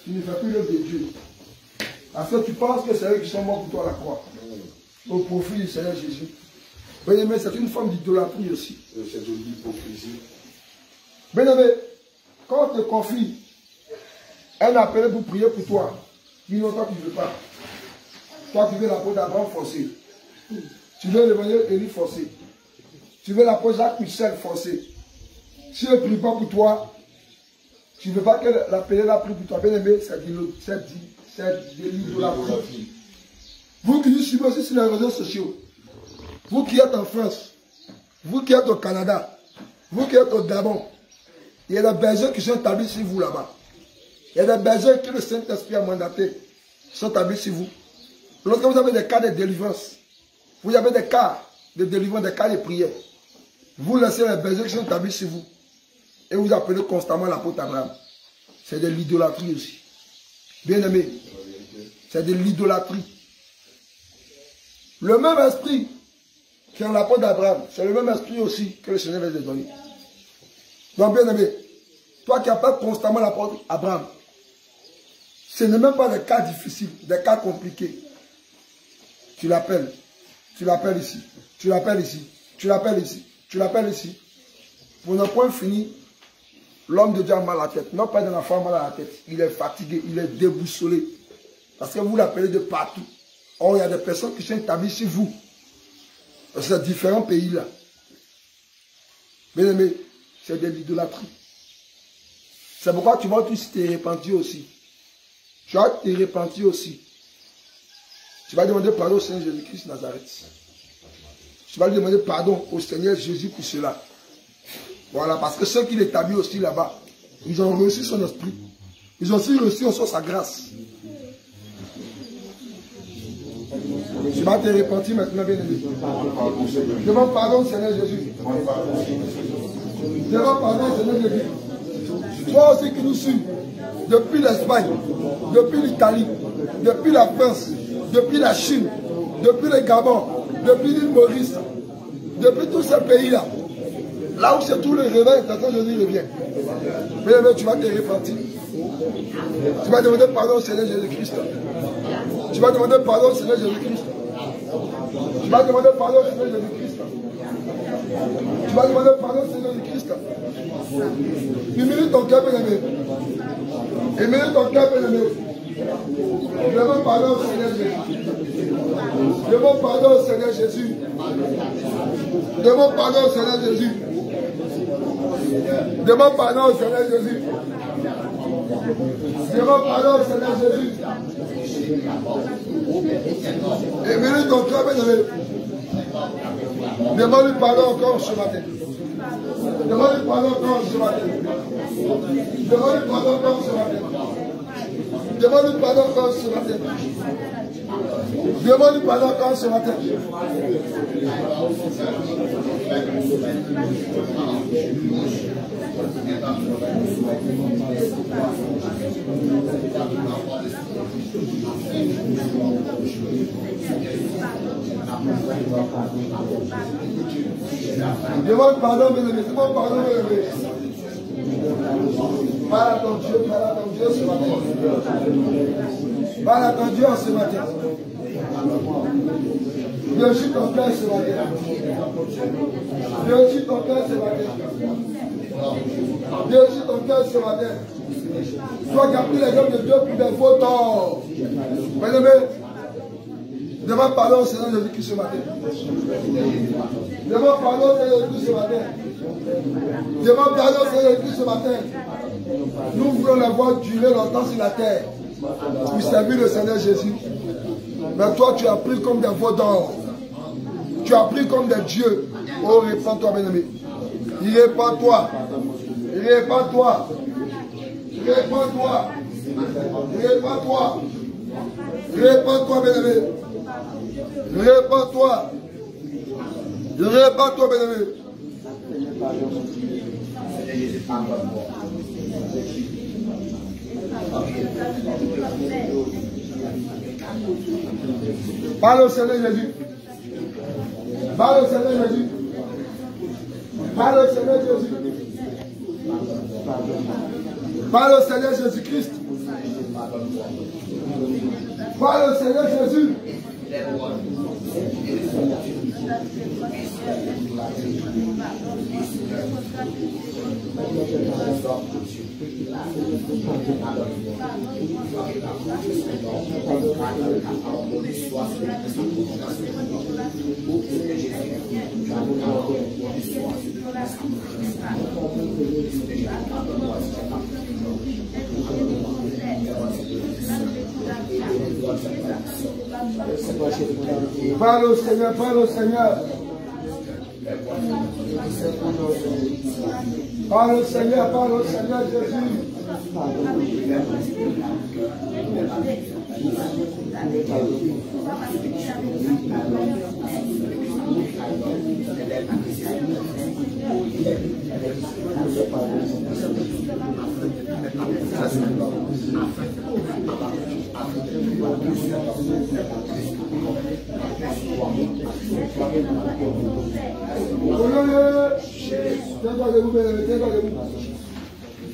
tu ne fais plus l'œuvre de Dieu. Parce que tu penses que c'est eux qui sont morts pour toi à la croix. Au profit du Seigneur Jésus. Bien-aimé, c'est une forme d'idolâtrie aussi. C'est de l'hypocrisie. Bien-aimé, quand on te confie un appel pour prier pour toi, dis non, toi tu ne veux pas. Toi tu veux l'apôtre d'Abraham forcé. Tu veux l'évangile Élie forcé. Tu veux l'apôtre Jacques Michel forcé. Si je ne prie pas pour toi, tu ne veux pas que l'appelé la prie pour toi. Bien-aimé, c'est de l'idolâtrie. Vous qui nous suivez aussi sur les réseaux sociaux, vous qui êtes en France, vous qui êtes au Canada, vous qui êtes au Gabon, il y a des bergers qui sont établis sur vous là-bas. Il y a des bergers que le Saint-Esprit a mandatés, qui sont établis sur vous. Lorsque vous avez des cas de délivrance, vous avez des cas de délivrance, des cas de prière, vous laissez les bergers qui sont établis sur vous. Et vous appelez constamment l'apôtre Abraham. C'est de l'idolâtrie aussi. Bien aimé, c'est de l'idolâtrie. Le même esprit qui est en l'apôtre d'Abraham, c'est le même esprit aussi que le Seigneur les a donné. Donc bien aimé, toi qui appelles constamment l'apôtre Abraham, ce n'est même pas des cas difficiles, des cas compliqués. Tu l'appelles ici, tu l'appelles ici, tu l'appelles ici, tu l'appelles ici. Pour ne point finir, l'homme de Dieu a mal à la tête. Non pas de la femme mal à la tête. Il est fatigué, il est déboussolé. Parce que vous l'appelez de partout. Or, il y a des personnes qui sont établies chez vous. Dans ces différents pays-là. Bien aimé, c'est de l'idolâtrie. C'est pourquoi tu vas tous te repentir aussi. Tu vas te repentir aussi. Tu vas demander pardon au Seigneur Jésus-Christ Nazareth. Tu vas lui demander pardon au Seigneur Jésus pour cela. Voilà, parce que ceux qui l'établissent aussi là-bas, ils ont reçu son esprit. Ils ont aussi reçu aussi sa grâce. Tu vas te repentir maintenant, bien aimé. Demande pardon au Seigneur Jésus. Demande pardon au Seigneur Jésus. Toi aussi qui nous suis, depuis l'Espagne, depuis l'Italie, depuis la France, depuis la Chine, depuis le Gabon, depuis l'île Maurice, depuis tous ces pays-là. Là où c'est tout le réveil, quand Jésus revient. Mais tu vas te repentir. Tu vas demander pardon au Seigneur Jésus-Christ. Tu vas demander pardon au Seigneur Jésus-Christ. Tu vas demander pardon au Seigneur Jésus-Christ. Tu vas demander pardon au Seigneur Jésus-Christ. Humilie ton cœur, bien-aimé. Humilie ton cœur, bien-aimé. Demande pardon au Seigneur Jésus. Demande pardon au Seigneur Jésus. Demande pardon au Seigneur Jésus. Demande pardon au Seigneur Jésus. Demande pardon au Seigneur Jésus. Émile ton cœur, bien-aimé. Demande-lui pardon encore ce matin. Demande-lui pardon encore ce matin. Demande-lui pardon encore ce matin. Demande-lui pardon encore ce matin. Demande-lui pardon encore ce matin. Demande pardon, bien-aimé. Demande pardon, bien-aimé. Parle à ton Dieu ce matin. Parle à ton Dieu ce matin. Vérifie ton cœur ce matin. Vérifie ton cœur ce matin. Vérifie ton cœur ce matin. Toi qui as pris les hommes de Dieu pour des faux torts. Bien-aimé, demande pardon au Seigneur Jésus-Christ ce matin. Demande pardon au Seigneur Jésus-Christ ce matin. Demande pardon au Seigneur Jésus-Christ ce matin. Nous voulons la voir durer longtemps sur la terre pour servir le Seigneur Jésus. Mais toi, tu as pris comme des veaux d'or. Tu as pris comme des dieux. Oh, répands-toi, bien-aimé. Répands-toi. Répands-toi. Répands-toi. Répands-toi. Répands-toi, bien-aimé. Répands-toi. Répands-toi, bien-aimé. Parle au Seigneur Jésus. Parle au Seigneur Jésus. Parle au Seigneur Jésus. Parle au Seigneur Jésus-Christ. Parle au Seigneur Jésus. Parle au Seigneur, parle au Seigneur. Parle au Seigneur, Jésus.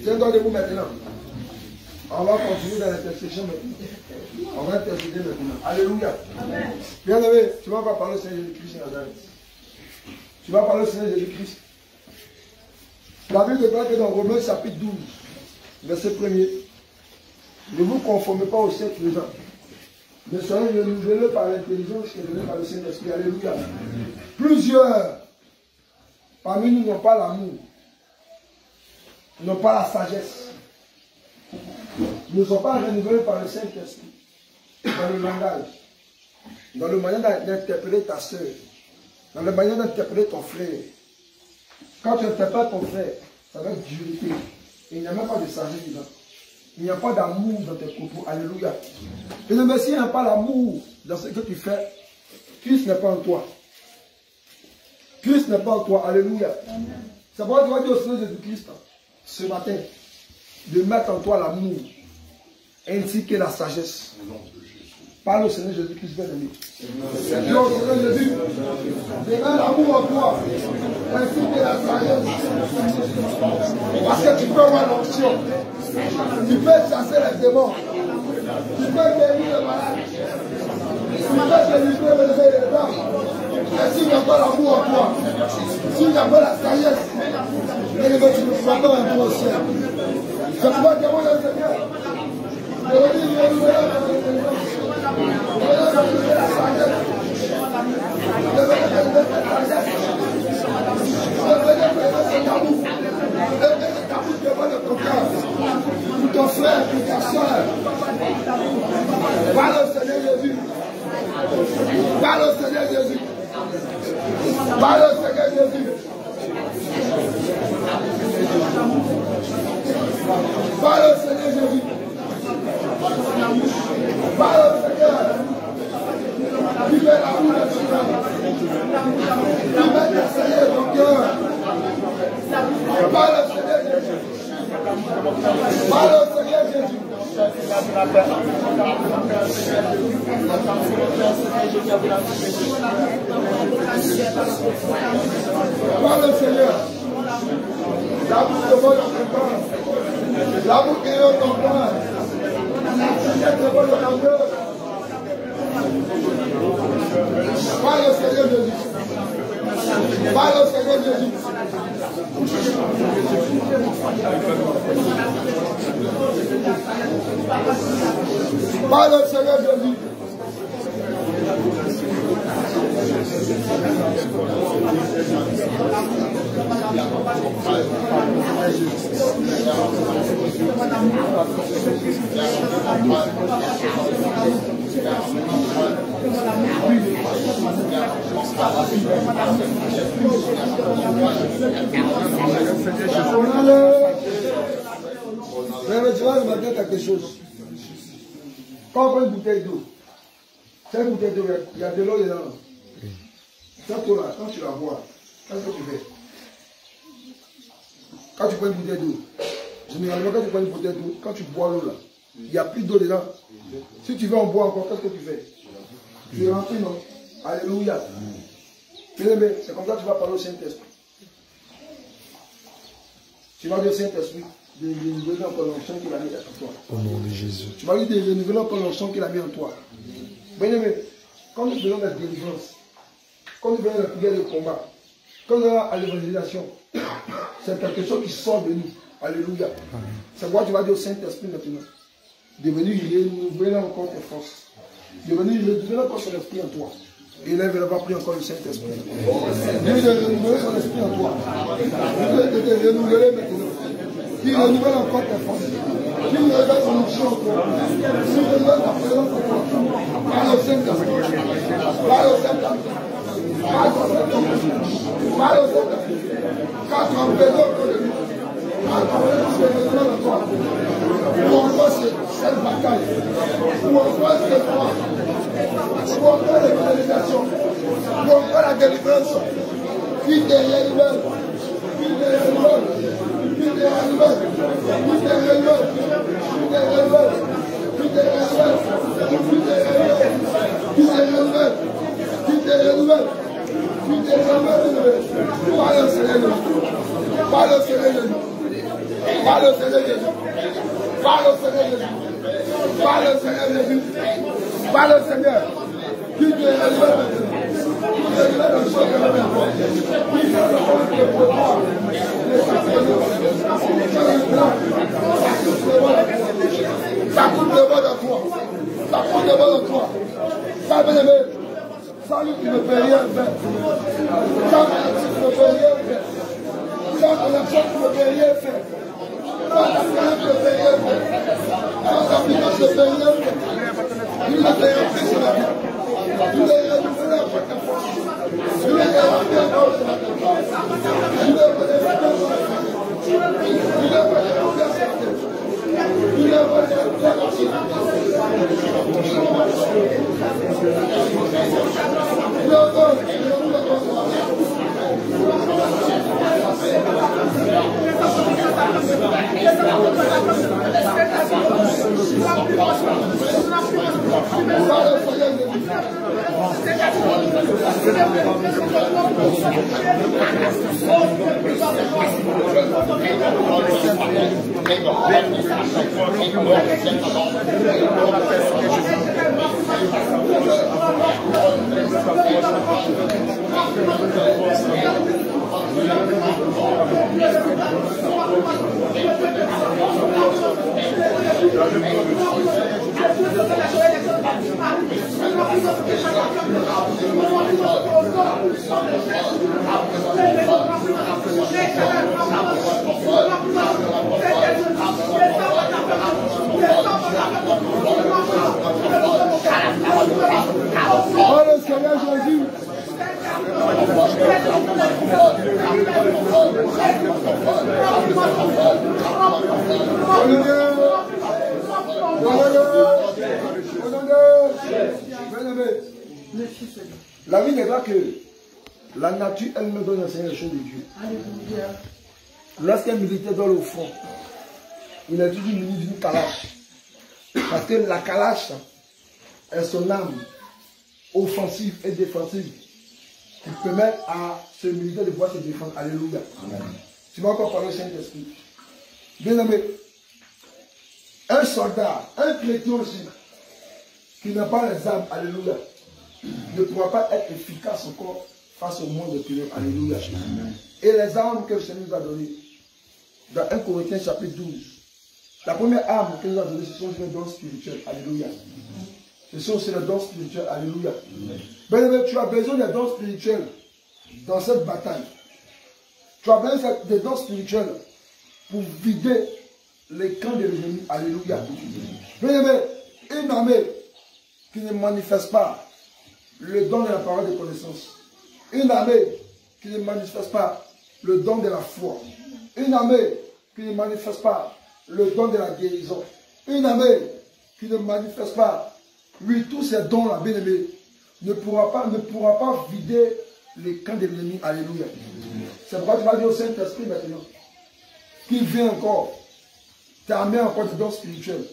Tiens-toi debout maintenant. On va continuer dans l'intercession maintenant. On va intercéder maintenant. Alléluia. Bien-aimé, tu vas pas parler au Seigneur Jésus-Christ Nazareth. Tu vas parler au Seigneur Jésus-Christ. La Bible déclare que dans Romains chapitre 12, verset 1er, ne vous conformez pas au siècle présent, mais soyez renouvelés par l'intelligence qui est donnée par le Saint-Esprit. Alléluia. Plusieurs parmi nous n'ont pas l'amour, n'ont pas la sagesse, ne sont pas renouvelés par le Saint-Esprit, dans le langage, dans le moyen d'interpréter ta soeur, dans le moyen d'interpréter ton frère. Quand tu interprètes ton frère, ça va être dureté. Et il n'y a même pas de sagesse dedans. Il n'y a pas d'amour dans tes propos. Alléluia. Et le Messie n'a pas l'amour dans ce que tu fais. Christ n'est pas en toi. Christ n'est pas en toi. Alléluia. C'est pourquoi tu vas dire au Seigneur Jésus-Christ ce matin de mettre en toi l'amour ainsi que la sagesse. Parle au Seigneur Jésus-Christ, bien-aimé. Dis au Seigneur Jésus, mets l'amour en toi ainsi que la sagesse. Parce que tu peux avoir l'onction. Tu peux chasser les démons. Tu peux guérir les malades. Tu peux délivrer les dames. Et s'il n'y a pas l'amour en toi, s'il n'y a pas la sagesse, tu ne pourras pas entrer au ciel. C'est pourquoi demande au Seigneur. Je veux dire, la sagesse. Pour ton frère, pour ta soeur. Parle au Seigneur Jésus. Par le Seigneur Jésus. Par le Seigneur Jésus. Par le Seigneur Jésus. Par le Seigneur. Libère la boule de ton cœur. Libère le Seigneur de ton cœur. Par le Seigneur Jésus. Par le Seigneur Jésus. Par le Seigneur. La bouche de votre cœur. La bouche de ton cœur. Par le Seigneur Jésus. Par le Seigneur Jésus. Par le Seigneur Jésus. Mais tu vas me dire quelque chose. Quand on prend une bouteille d'eau, cette bouteille d'eau, il y a de l'eau dedans. Cette eau-là, quand tu la bois, qu'est-ce que tu fais? Quand tu prends une bouteille d'eau, généralement quand tu prends une bouteille d'eau, quand tu bois l'eau là, il n'y a plus d'eau dedans. Si tu veux en boire encore, qu'est-ce que tu fais? Tu es rentré, non? Alléluia. Bien-aimé, c'est comme ça que tu vas parler au Saint-Esprit. Tu vas dire au Saint-Esprit de renouveler encore l'onction qu'il a mis en toi. Au nom de Jésus. Tu vas lui dire de renouveler encore l'onction qu'il a mis en toi. Bien-aimé, quand nous faisons la délivrance, quand nous faisons la prière de combat, quand nous allons à l'évangélisation, c'est quelque chose qui sort de nous. Alléluia. C'est pourquoi tu vas dire au Saint-Esprit maintenant de venir renouveler encore tes forces. De venir renouveler encore son esprit en toi. Et là, il va prier encore le Saint-Esprit. Dieu de renouveler son esprit en toi. Dieu de te renouveler maintenant. Il renouvelle encore tes forces. Il renouvelle son onction en toi. Il renouvelle ta présence en toi. Par le Saint-Esprit. Par le Saint-Esprit. Par le Saint-Esprit. Par le Saint-Esprit. Car tu as besoin de lui. Car tu as besoin de toi. Pour encore cette bataille. Pour encore cette foi. Pour encore l'évangélisation. Pour encore la délivrance. Qu'il te renouvelle. Qu'il te renouvelle. Qu'il te renouvelle. Qu'il te renouvelle. Qu'il te renouvelle. Qu'il te renouvelle. Qu'il te renouvelle. Qu'il te renouvelle. Qu'il te renouvelle. Par le Seigneur Jésus. Par le Seigneur Jésus. Par le Seigneur Jésus. Par le Seigneur Jésus. Par le Seigneur Jésus. Par le Seigneur. Qui te renouvelle. Qui te renouvelle le choix de la main. Qui te renouvelle le pouvoir. Ça coûte le bon de toi. Ça coûte le bon de toi. Ça veut dire, sans lui tu ne peux rien faire. Sans lui tu ne peux rien faire. Sans ton action tu ne peux rien faire. Sans ta prière tu ne peux rien faire. Sans ta prière tu ne peux rien faire. Il ne t'a rien fait sur la vie. Il ne t'a rien fait sur ta force. Il ne t'a rien fait sur ta force. Il ne t'a rien fait sur ta force. Il ne t'a rien fait sur ta force. Il a pas de Oh le Seigneur Jésus. La vie n'est pas que la nature elle-même donne enseigner les choses de Dieu. Lorsqu'un militaire doit aller au front, il a toujours muni d'une calache. Parce que la calache est son arme offensive et défensive qui permet à ce militaire de pouvoir se défendre. Alléluia. Tu vas encore parler au Saint-Esprit. Bien aimé, un soldat, un chrétien aussi, qui n'a pas les armes, alléluia, ne pourra pas être efficace encore face au monde de ténèbres. Alléluia. Et les armes que le Seigneur nous a données, dans 1 Corinthiens chapitre 12, la première arme qu'il nous a donnée, ce sont les dons spirituels. Alléluia. Ce sont aussi les dons spirituels. Alléluia. Bien, tu as besoin des dons spirituels dans cette bataille. Tu as besoin des dons spirituels pour vider les camps de l'ennemi. Alléluia. Bien, une armée qui ne manifeste pas le don de la parole de connaissance. Une armée qui ne manifeste pas le don de la foi. Une armée qui ne manifeste pas le don de la guérison. Une armée qui ne manifeste pas, oui, tous ces dons-là, bien aimés, ne pourra pas vider les camps de l'ennemi. Alléluia. C'est pourquoi tu vas dire au Saint-Esprit maintenant, qui vient encore, t'amener encore des dons spirituels.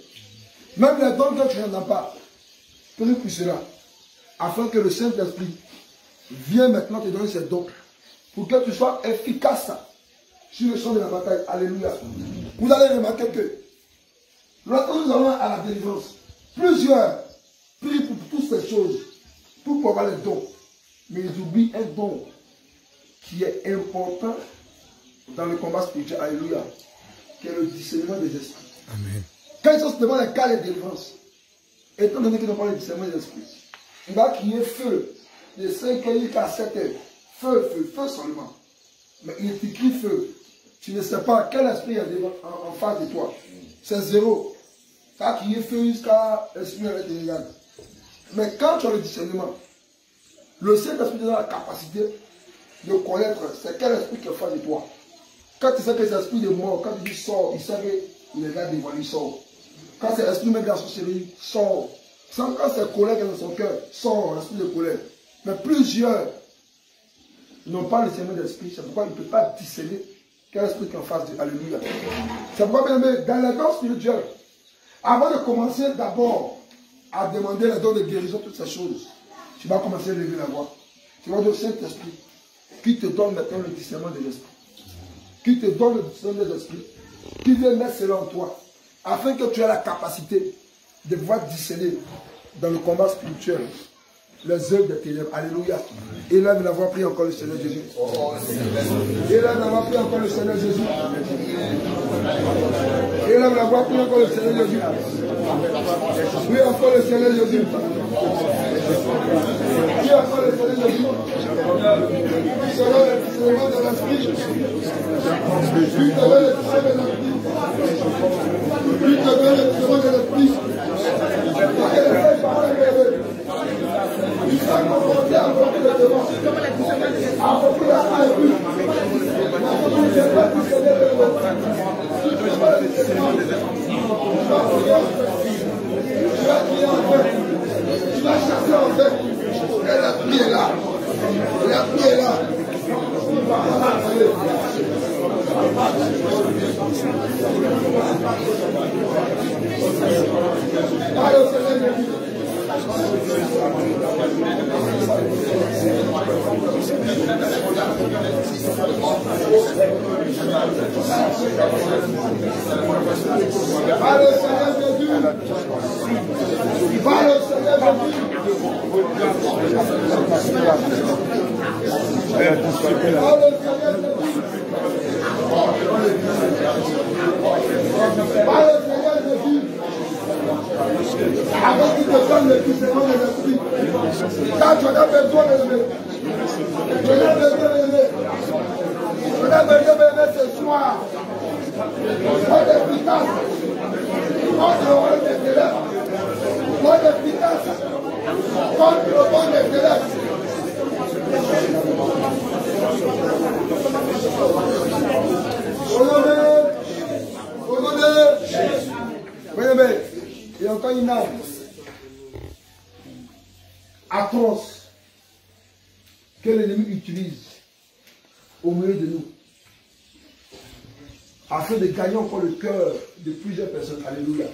Même les dons que tu n'en as pas, prie pour cela, afin que le Saint-Esprit vienne maintenant te donner ces dons, pour que tu sois efficace sur le champ de la bataille. Alléluia. Vous allez remarquer que lorsque nous allons à la délivrance, plusieurs prient pour toutes ces choses, pour pouvoir les dons. Mais ils oublient un don qui est important dans le combat spirituel. Alléluia. Qui est le discernement des esprits. Amen. Quand ils sont devant les cas de délivrance, étant donné qu'ils n'ont pas le discernement des esprits, il va crier feu de 5h jusqu'à 7h. Feu, feu, feu seulement. Mais il écrit feu. Tu ne sais pas quel esprit est en face de toi. C'est zéro. Ça qui est feu jusqu'à l'esprit avec des regards. Mais quand tu as le discernement, le Saint-Esprit a la capacité de connaître c'est quel esprit qui est en face de toi. Quand tu sais que c'est l'esprit de mort, quand tu dis sort, il sait qu'il est là devant lui, sort. Quand c'est l'esprit même de la sorcellerie, sort. Quand c'est colère qui est dans son cœur, sort l'esprit de colère. Mais plusieurs n'ont pas le discernement d'esprit, c'est pourquoi ils ne peuvent pas discerner quel esprit qui est en face de. Alléluia. C'est pourquoi, bien aimé, dans les dons spirituels, avant de commencer d'abord à demander les dons de guérison, toutes ces choses, tu vas commencer à lever la voix. Tu vas dire au Saint-Esprit, qui te donne maintenant le discernement de l'esprit, qui te donne le discernement de l'esprit, qui vient mettre cela en toi, afin que tu aies la capacité de pouvoir discerner dans le combat spirituel les œuvres des ténèbres. Alléluia. Élève la voix, prie encore le Seigneur Jésus. Élève la voix, prie encore le Seigneur Jésus. Élève la voix, prie encore le Seigneur Jésus. Prie encore le Seigneur Jésus. Prie encore le Seigneur Jésus. Selon le discernement de l'esprit. Puis te donne le discernement de l'esprit. Puis te donne le discernement de l'esprit. Il s'est confronté à beaucoup de demandes, à beaucoup de haïs. Tu vas chasser en fait. Et l'esprit est là. L'esprit est là. Avant qu'il te donne le discernement de l'esprit, quand tu as besoin de lever, tu as besoin de lever, tu as besoin de lever ce soir, sois efficace, contre le rôle des ténèbres, sois efficace, contre le rôle des ténèbres. Au nom de pas une âme atroce que l'ennemi utilise au milieu de nous, afin de gagner encore le cœur de plusieurs personnes. Alléluia.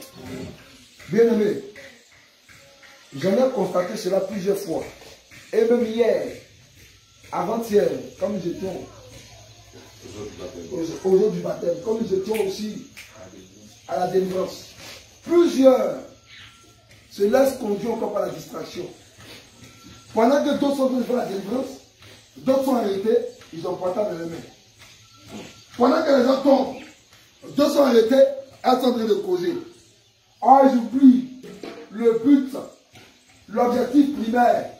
Bien-aimés, j'en ai constaté cela plusieurs fois. Et même hier, avant-hier, comme nous étions au jour du baptême, comme nous étions aussi à la délivrance, plusieurs se laissent conduire encore par la distraction. Pendant que d'autres sont en train de faire la délivrance, d'autres sont arrêtés, ils ont le portable dans les mains. Pendant que les gens tombent, d'autres sont arrêtés, elles sont en train de causer. Oh, ils oublient le but, l'objectif primaire.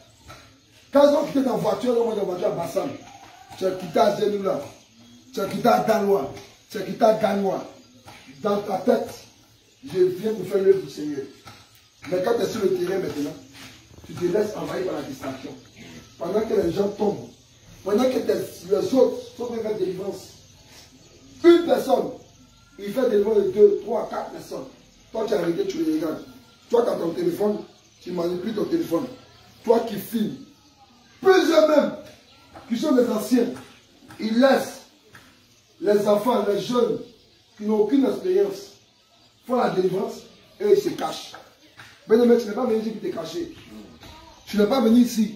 Quand ils ont quitté dans la voiture, ils ont dans la voiture à Bassam. Tu as quitté à Zenoula, tu as quitté à Danois, tu as quitté à Ganois. Dans ta tête, je viens pour faire l'œuvre du Seigneur. Mais quand tu es sur le terrain maintenant, tu te laisses envahir par la distraction. Pendant que les gens tombent, pendant que les autres sont en train de faire délivrance, une personne, il fait délivrance de 2, 3, 4 personnes. Toi, tu es arrêté, tu les regardes. Toi, tu as ton téléphone, tu manipules ton téléphone. Toi qui filmes. Plusieurs même, qui sont des anciens, ils laissent les enfants, les jeunes, qui n'ont aucune expérience, font la délivrance et ils se cachent. Mais tu n'es pas venu ici pour te cacher. Tu n'es pas venu ici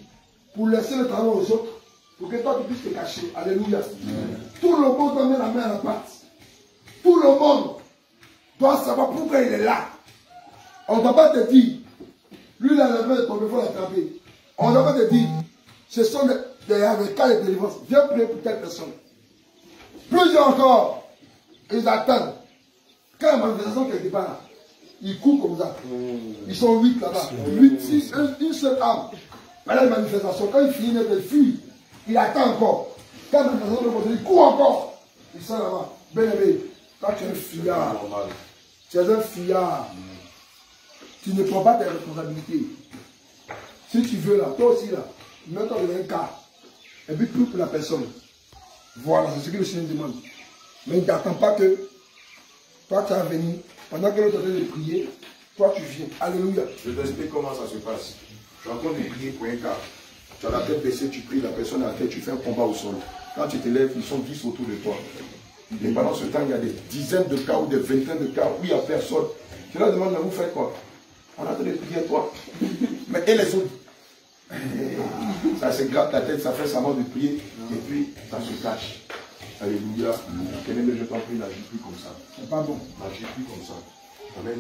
pour laisser le travail aux autres, pour que toi tu puisses te cacher. Alléluia. Tout le monde doit mettre la main à la pâte. Tout le monde doit savoir pourquoi il est là. On ne doit pas te dire, lui il a la main de tomber, il faut l'attraper. On ne doit pas te dire, ce sont des cas de délivrance. Viens prier pour telle personne. Plusieurs encore, ils attendent. Quand la manifestation quelque part là, ils courent comme ça. Ils sont 8 là-bas. 8, 6, une seule âme. Pendant la manifestation, quand il finit, il fuit. Il attend encore. Quand la manifestation, il court encore. Ils sont là-bas. Bien-aimé, quand tu es un fuyard, tu es un fuyard. Tu ne prends pas tes responsabilités. Si tu veux là, toi aussi là, mets-toi dans un cas. Et puis plus pour la personne. Voilà, c'est ce que le Seigneur demande. Mais il n'attend pas que toi tu as venu, pendant que l'autre est en train de prier, toi tu viens. Alléluia. Je t'explique comment ça se passe. Tu es en train de prier pour un cas. Tu as la tête baissée, tu pries, la personne à la tête, tu fais un combat au sol. Quand tu te lèves, ils sont 10 autour de toi. Et pendant ce temps, il y a des dizaines de cas ou des vingtaines de cas où il n'y a personne. Tu leur demandes, mais vous faites quoi? On est en train de prier toi. Mais et les autres? Ça se gratte la tête, ça fait semblant de prier, et puis ça se cache. Alléluia. Bien-aimé, je t'en prie, n'agis plus comme ça. C'est pas bon. N'agis plus comme ça. Amen.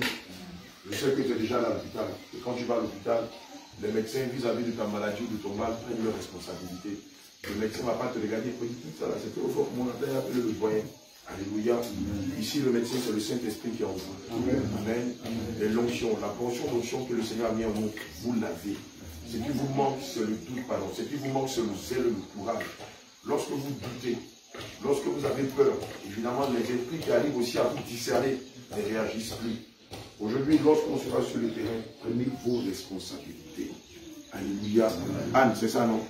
Je sais que tu es déjà à l'hôpital. Et quand tu vas à l'hôpital, les médecins vis-à-vis de ta maladie ou de ton mal prennent leurs responsabilités. Le médecin ne va pas te regarder et dire tout ça là, c'est trop fort pour mon antenne, appelle le doyen. Alléluia. Ici, le médecin, c'est le Saint-Esprit qui est en vous. Amen. Amen. Et l'onction, la portion d'onction que le Seigneur a mis en vous, vous l'avez. Ce qui vous manque, c'est le doute, pardon. Ce qui vous manque, c'est le zèle, le courage. Lorsque vous doutez, lorsque vous avez peur, évidemment, les esprits qui arrivent aussi à vous discerner ne réagissent plus. Aujourd'hui, lorsqu'on sera sur le terrain, prenez vos responsabilités. Alléluia. Anne, c'est ça, non?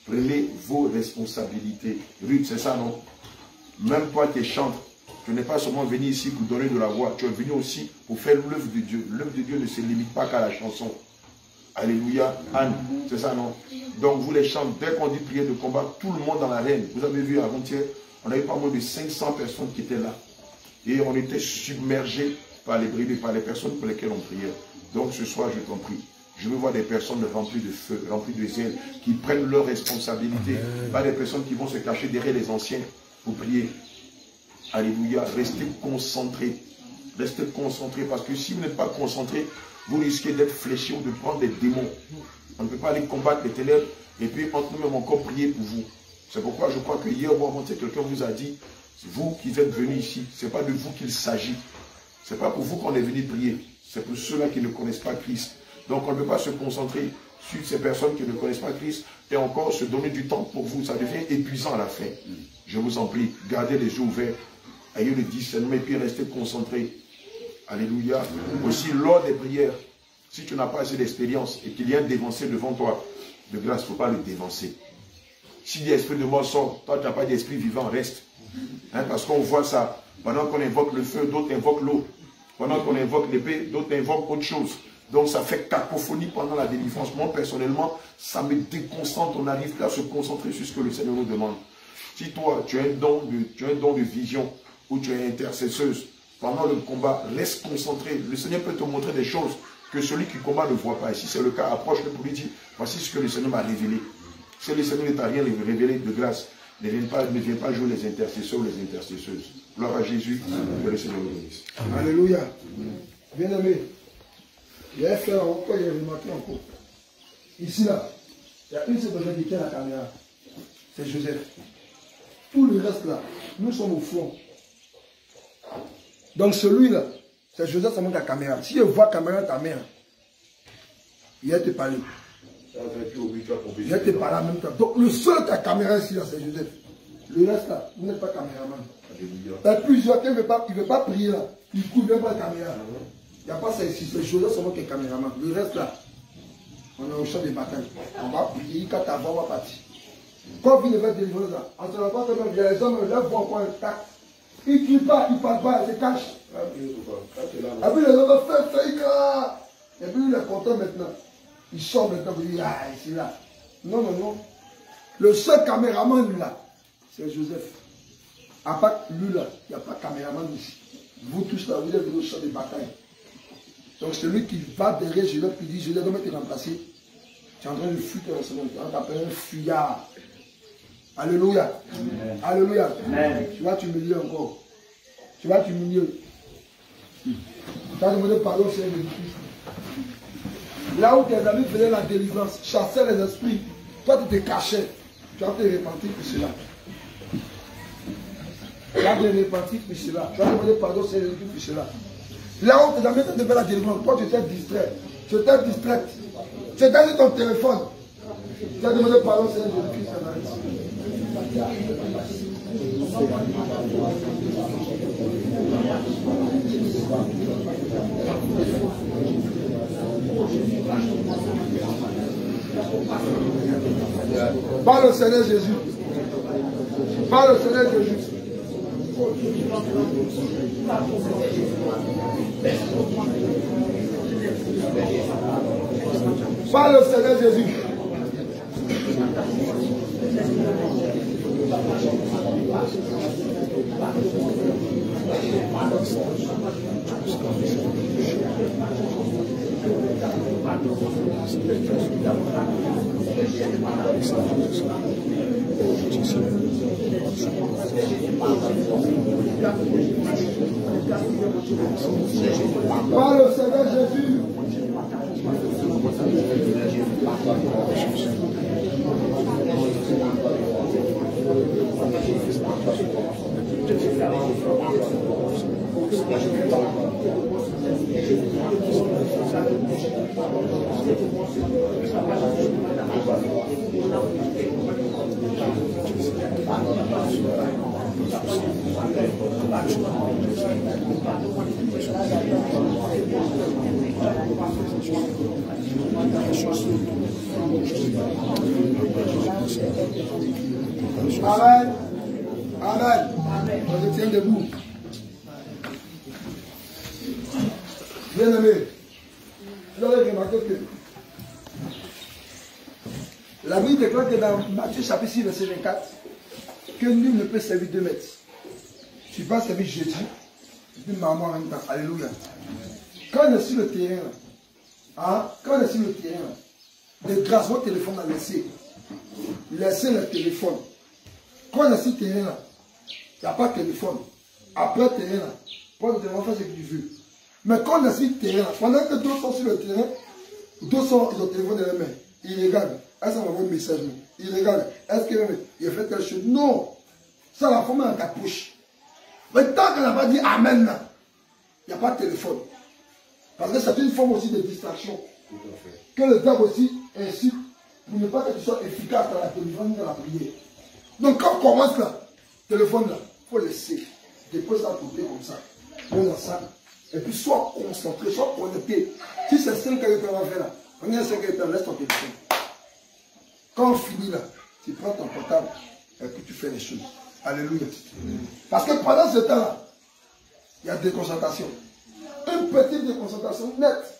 Prenez vos responsabilités. Ruth, c'est ça, non? Même toi qui chantes, tu n'es pas seulement venu ici pour donner de la voix, tu es venu aussi pour faire l'œuvre de Dieu. L'œuvre de Dieu ne se limite pas qu'à la chanson. Alléluia. Anne, c'est ça, non? Donc vous les chantez, dès qu'on dit prière de combat, tout le monde dans l'arène. Vous avez vu avant-hier, on avait pas moins de 500 personnes qui étaient là. Et on était submergés par les brebis, par les personnes pour lesquelles on priait. Donc ce soir, je t'en prie, je veux voir des personnes remplies de feu, remplies de zèle, qui prennent leurs responsabilités. Pas des personnes qui vont se cacher derrière les anciens pour prier. Alléluia. Restez concentrés. Restez concentrés, parce que si vous n'êtes pas concentrés, vous risquez d'être fléchis ou de prendre des démons. On ne peut pas aller combattre les ténèbres et puis entre nous-mêmes encore prier pour vous. C'est pourquoi je crois que hier ou avant-hier, quelqu'un vous a dit, vous qui êtes venus ici, ce n'est pas de vous qu'il s'agit. Ce n'est pas pour vous qu'on est venu prier. C'est pour ceux-là qui ne connaissent pas Christ. Donc on ne peut pas se concentrer sur ces personnes qui ne connaissent pas Christ et encore se donner du temps pour vous. Ça devient épuisant à la fin. Je vous en prie, gardez les yeux ouverts, ayez le discernement et puis restez concentrés. Alléluia. Aussi, lors des prières, si tu n'as pas assez d'expérience et qu'il y a un dévancé devant toi, de grâce, il ne faut pas le dévancer. Si l'esprit de mort sort, toi tu n'as pas d'esprit vivant, reste. Hein, parce qu'on voit ça. Pendant qu'on invoque le feu, d'autres invoquent l'eau. Pendant qu'on invoque l'épée, d'autres invoquent autre chose. Donc ça fait cacophonie pendant la délivrance. Moi, personnellement, ça me déconcentre. On n'arrive pas à se concentrer sur ce que le Seigneur nous demande. Si toi, tu as un don de vision ou tu es intercesseuse, pendant le combat, reste concentré. Le Seigneur peut te montrer des choses que celui qui combat ne voit pas. Et si c'est le cas, approche-le pour lui dire, voici ce que le Seigneur m'a révélé. Si le Seigneur ne t'a rien révélé de grâce, ne viens pas jouer les intercesseurs ou les intercesseuses. Gloire à Jésus, que le Seigneur nous bénisse. Alléluia. Bien-aimé, il y a un frère encore, il a remarqué encore. Ici, là, il y a une seule personne qui tient la caméra. C'est Joseph. Tout le reste, là, nous sommes au fond. Donc celui-là, c'est Joseph, ça monte la caméra. Si je vois la caméra de ta mère, il va te parler. Il va te parler en même temps. Donc le seul qui a caméra ici, là, c'est Joseph. Le reste, là, vous n'êtes pas caméraman. Il y a plusieurs qui ne veulent pas prier, là. Il ne couvre même pas la caméra. Il n'y a pas ça ici, c'est Joseph seulement qui est caméraman. Le reste, là, on est au champ de bataille. On va prier, quand ta voix va partir. Quand on vient de faire délivrer ça, on ne se rend pas que même les hommes, leur voix encore intact. Ils ne crient pas, ils ne parlent pas, ils se cachent. Et puis les hommes vont faire ça, ils crient. Et puis il est content maintenant. Il sort maintenant, il dit, ah, ici là. Non, non, non. Le seul caméraman, lui là, c'est Joseph. À part lui là, il n'y a pas de caméraman ici. Vous tous là, vous êtes au champ de bataille. Donc celui qui va derrière Joseph, qui dit, Joseph, comment te remplacer? Tu es en train de fuir ton Seigneur, on t'appelle un fuyard. Alléluia. Amen. Alléluia. Amen. Tu vas t'humilier encore. Tu vas t'humilier. Tu vas demander pardon au Seigneur de Christ. Là où tes amis faisaient la délivrance, chassaient les esprits, toi tu te cachais. Tu vas te repentir pour cela. Tu vas te repentir pour cela. Tu vas demander pardon au Seigneur de Christ pour cela. Là où tes amis faisaient la délivrance, toi tu étais distrait. Tu étais distrait. Tu étais sur ton téléphone. Tu vas demander pardon au Seigneur de Christ. Parle au Seigneur Jésus. Parle au Seigneur Jésus. Parle au Seigneur Jésus. Parle au Seigneur Jésus. Amen. Amen. On se tient debout. Bien aimé, vous avez remarqué que la Bible déclare que dans Matthieu chapitre 6, verset 24, que nul ne peut servir 2 maîtres. Je ne suis pas servi Jésus, je dis maman en même temps. Alléluia. Quand on est sur le terrain, quand on est sur le terrain, de grâce, votre téléphone a laissé. Laissez le téléphone. Quand on est sur le terrain, il n'y a pas de téléphone. Après le terrain, prends le téléphone, fais ce que tu veux. Mais quand on est sur le terrain, pendant que d'autres sont sur le terrain, d'autres sont ils ont le téléphone dans les mains. Ils regardent. Est-ce qu'on m'envoie un message? Ils regardent. Est-ce qu'il a fait quelque chose? Non. Ça, la forme dans ta poche. Mais tant qu'on n'a pas dit Amen, il n'y a pas de téléphone. Parce que c'est une forme aussi de distraction. Que le diable aussi incite pour ne pas que tu sois efficace dans la délivrance, dans la prière. Donc quand on commence là, téléphone là, il faut laisser. Dépose ça à côté comme ça. Mets dans ça. Et puis sois concentré, sois connecté. Si c'est 5 heures que tu vas faire là, on est à 5 heures, laisse ton téléphone. Quand on finit là, tu prends ton portable et puis tu fais les choses. Alléluia. Parce que pendant ce temps-là, il y a déconcentration. Une petite déconcentration nette,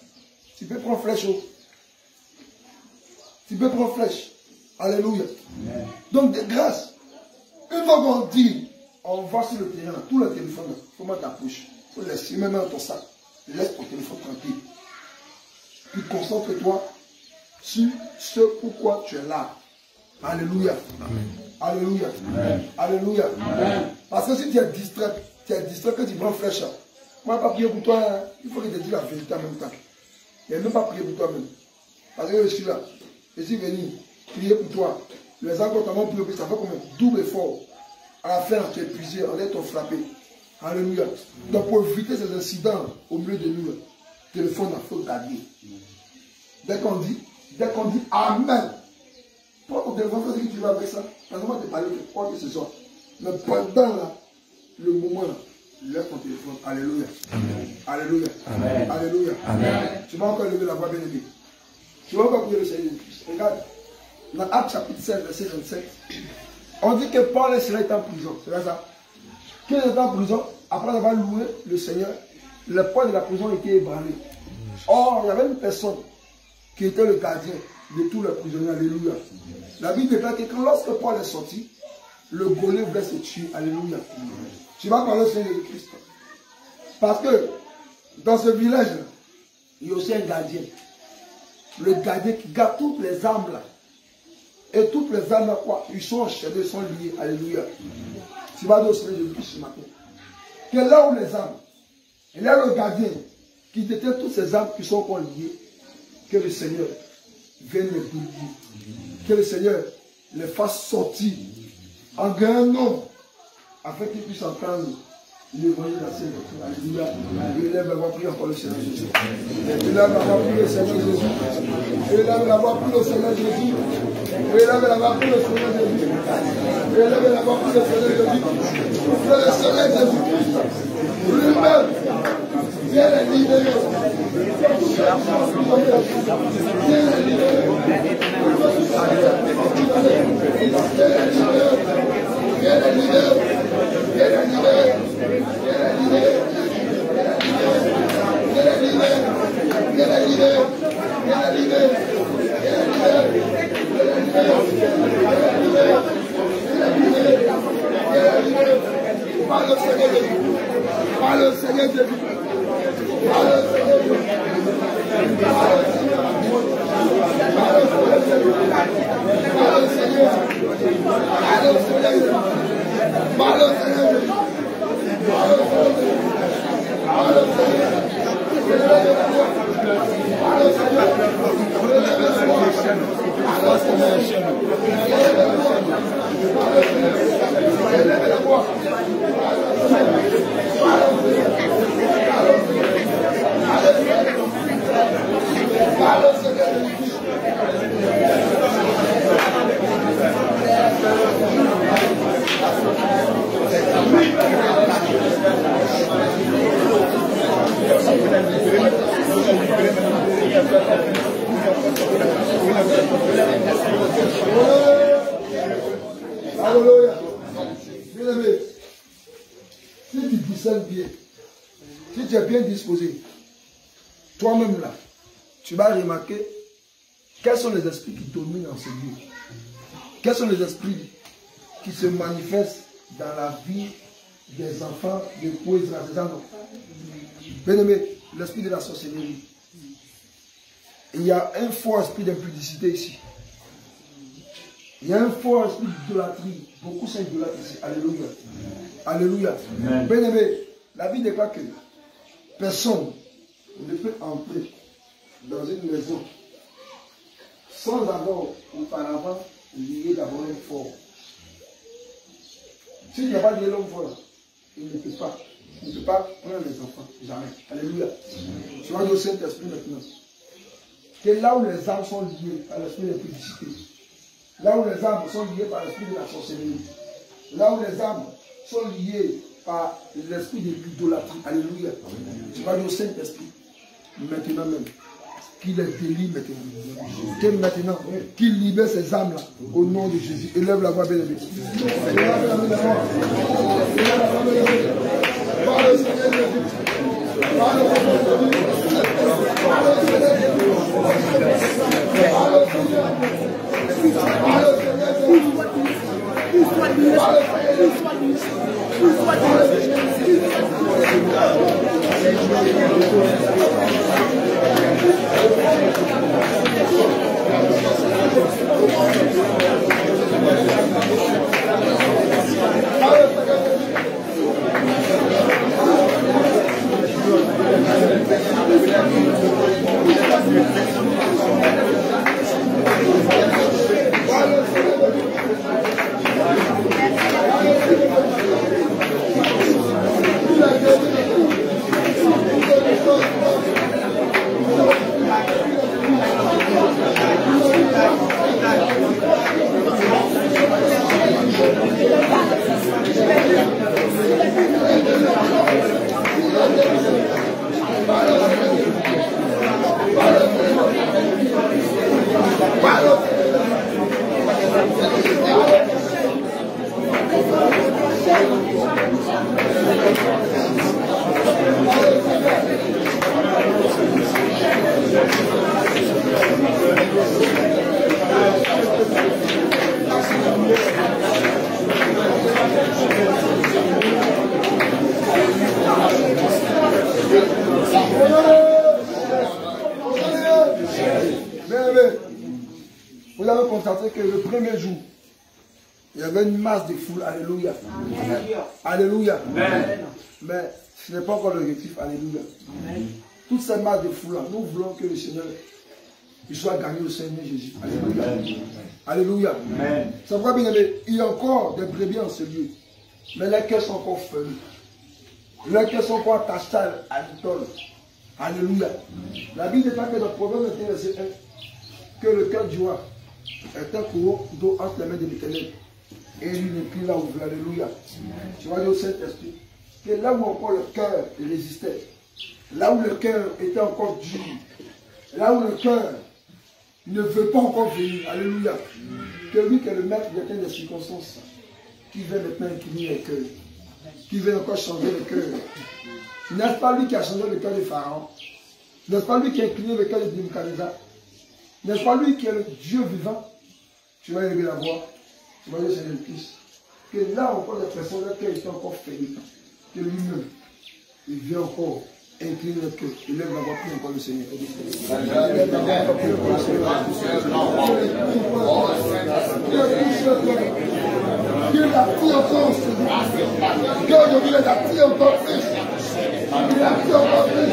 tu peux prendre flèche. Tu peux prendre flèche. Alléluia. Amen. Donc, de grâce, une fois qu'on dit, on va sur le terrain, tout le téléphone, comment t'approches? Il faut laisser, même dans ton sac. Laisse ton téléphone tranquille. Puis concentre-toi sur ce pourquoi tu es là. Alléluia. Amen. Alléluia. Amen. Alléluia. Amen. Parce que si tu es distrait que tu prends flèche. Moi, pas prier pour toi, hein. Il faut que tu te dises la vérité en même temps. Il n'y a même pas prier pour toi-même. Parce que je suis là. Je suis venu prier pour toi. Les gens, quand on prie, ça fait comme un double effort. À la fin, tu es épuisé, on est ton frappé. Alléluia. Donc, pour éviter ces incidents au milieu de nous, le téléphone, il faut garder. Dès qu'on dit Amen. Prends ton téléphone, fais ce que tu veux avec ça. Quand on te parler de quoi que ce soit. Mais pendant là, le moment là, lève ton téléphone. Alléluia. Amen. Alléluia. Amen. Alléluia. Amen. Tu vas encore lever la voix, bien-aimé. Tu vas encore prier le Seigneur. Regarde, dans Actes chapitre 16, verset 27, on dit que Paul et Silas étaient en prison. C'est vrai ça? Qu'ils étaient en prison, après avoir loué le Seigneur, les portes de la prison étaient ébranlées. Or, il y avait une personne qui était le gardien de tous les prisonniers. Alléluia. La Bible déclare que lorsque Paul est sorti, le golet voulait se tuer. Alléluia. Tu vas parler au Seigneur Jésus-Christ. Parce que dans ce village, il y a aussi un gardien. Le gardien qui garde toutes les armes là. Et toutes les armes, quoi, ils sont enchaînés, ils sont liés. Alléluia. Tu vas dire au Seigneur Jésus-Christ ce matin. Que là où les armes, il y a le gardien qui détient toutes ces armes qui sont encore liées. Que le Seigneur vienne les délivrer. Que le Seigneur les fasse sortir en grand nombre afin qu'ils puissent entendre l'évangile de la Sainte. Alléluia. Élève la voix, prie encore le Seigneur Jésus. Élève la voix, prie le Seigneur Jésus. Élève la voix, prie le Seigneur Jésus. Élève la voix, prie le Seigneur Jésus. Élève la voix, prie le Seigneur Jésus. Le Seigneur Jésus-Christ lui-même vient les libérer. Par le Seigneur Jésus. Par le Seigneur Jésus. Par le Seigneur Jésus. Par le Seigneur. Par le Seigneur. Par le Seigneur. Par le Seigneur. Par le Seigneur. Alléluia. Bien-aimé, si tu discernes bien, si tu es bien disposé, toi-même là, tu vas remarquer quels sont les esprits qui dominent en ce lieu. Quels sont les esprits qui se manifestent dans la vie des enfants, des poètes, des enfants. Bien-aimé, l'esprit de la sorcellerie. Il y a un fort esprit d'impudicité ici. Il y a un fort esprit d'idolâtrie. Beaucoup sont idolâtres ici. Alléluia. Alléluia. Bien-aimé, la Bible déclare que personne ne peut entrer dans une maison sans avoir auparavant lié d'abord un fort. S'il n'y a pas de l'homme fort, il ne peut pas. Il ne peut pas prendre les enfants. Jamais. Alléluia. Tu vas dire au Saint-Esprit maintenant. Que là où les âmes sont liées par l'esprit de l'impudicité, là où les âmes sont liées par l'esprit de la sorcellerie, là où les âmes sont liées par l'esprit de l'idolâtrie, alléluia, tu vas dire au Saint-Esprit, maintenant même, qu'il les délivre maintenant. Que maintenant, qu'il libère ces âmes-là, au nom de Jésus. Élève la voix, bien-aimé. Élève la voix, bien-aimé. Par le Seigneur Jésus. Vous avez constaté que le premier jour, il y avait une masse de foule. Alléluia. Amen. Alléluia. Amen. Mais ce n'est pas encore l'objectif. Alléluia. Amen. Toutes ces masses de foule, nous voulons que le Seigneur il soit gagné au Seigneur Jésus. Alléluia. Amen. Alléluia. Amen. Ça va bien aimer. Il y a encore des brebis en ce lieu. Mais les cœurs sont encore fermés. Les cœurs sont encore attachés à l'idole. Alléluia. La Bible dit que dans le Proverbe 21, verset 1, que le cœur du roi est un courroux d'eau entre les mains de l'Éternel. Et lui n'est plus là où il veut. Alléluia. Tu vas dire au Saint-Esprit que là où encore le cœur résistait, là où le cœur était encore dur, là où le cœur ne veut pas encore venir. Alléluia. Que lui, que le maître des circonstances, qui veut maintenant incliner le cœur, qui veut encore changer le cœur. N'est-ce pas lui qui a changé le cœur de Pharaon? N'est-ce pas lui qui a incliné le cœur de Nebuchadnezzar? N'est-ce pas lui qui est le Dieu vivant? Tu vas élever la voix. Tu vas dire Seigneur le Christ. Que là encore les personnes, leur cœur est encore fermé. Que lui-même, il vient encore incliner le cœur. Il lève la voix plus encore le Seigneur. Dieu l'attire encore, Dieu aujourd'hui l'attire encore plus. Il l'attire encore plus.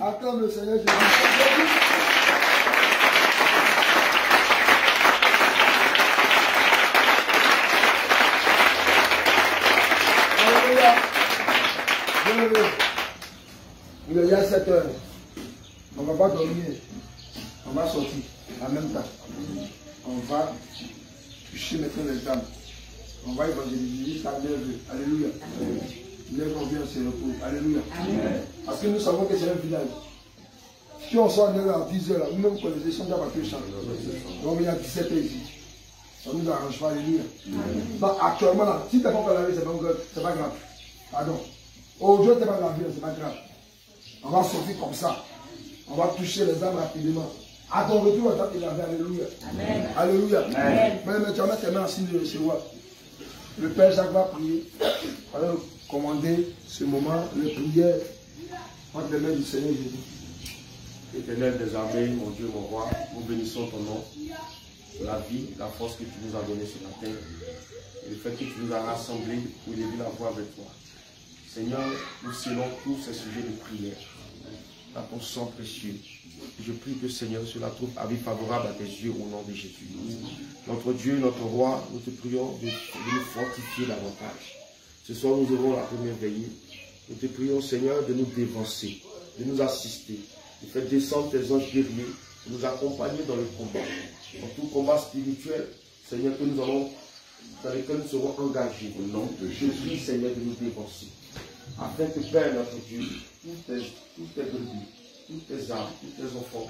Acclame le Seigneur Jésus. Il est à 7 heures. On ne va pas dormir. On va sortir en même temps. On va toucher maintenant les dames. On va évangéliser jusqu'à 9 heures. Alléluia. Il est revenu à ses repos. Alléluia. Amen. Parce que nous savons que c'est un village. Si on sort 9 h à 10 h, nous-mêmes connaissons déjà battu le champ. Donc il y a 17 h ici. Ça ne nous arrange pas. Alléluia. Donc actuellement, là, si tu n'es pas encore lavé, c'est pas grave. Pardon. Aujourd'hui, tu n'es pas lavé, c'est pas grave. On va sortir comme ça. On va toucher les âmes rapidement. À ton retour, on va te laver. Alléluia. Amen. Alléluia. Amen. Mais tu vas mettre tes mains en signe de recevoir. Le Père Jacques va prier. On va commander ce moment, les prières entre les mains du Seigneur Jésus. Éternel des armées, mon Dieu, mon roi, nous bénissons ton nom. la vie, la force que tu nous as donnée sur la terre, et le fait que tu nous as rassemblés pour élever la voix avec toi. Seigneur, nous scellons tous ces sujets de prière dans ton sang précieux. Et je prie que Seigneur, cela trouve avis favorable à tes yeux au nom de Jésus. Notre Dieu, notre roi, nous te prions de nous fortifier davantage. Ce soir, nous aurons la première veillée. Nous te prions, Seigneur, de nous dévancer, de nous assister, de faire descendre tes anges guerriers, de nous accompagner dans le combat. Dans tout combat spirituel, Seigneur, que nous allons, dans lequel nous serons engagés. Au nom de Jésus, je prie, Seigneur, de nous dévancer. Afin que, Père, notre Dieu, toutes tes brebis, tous tes âmes, tous tes enfants,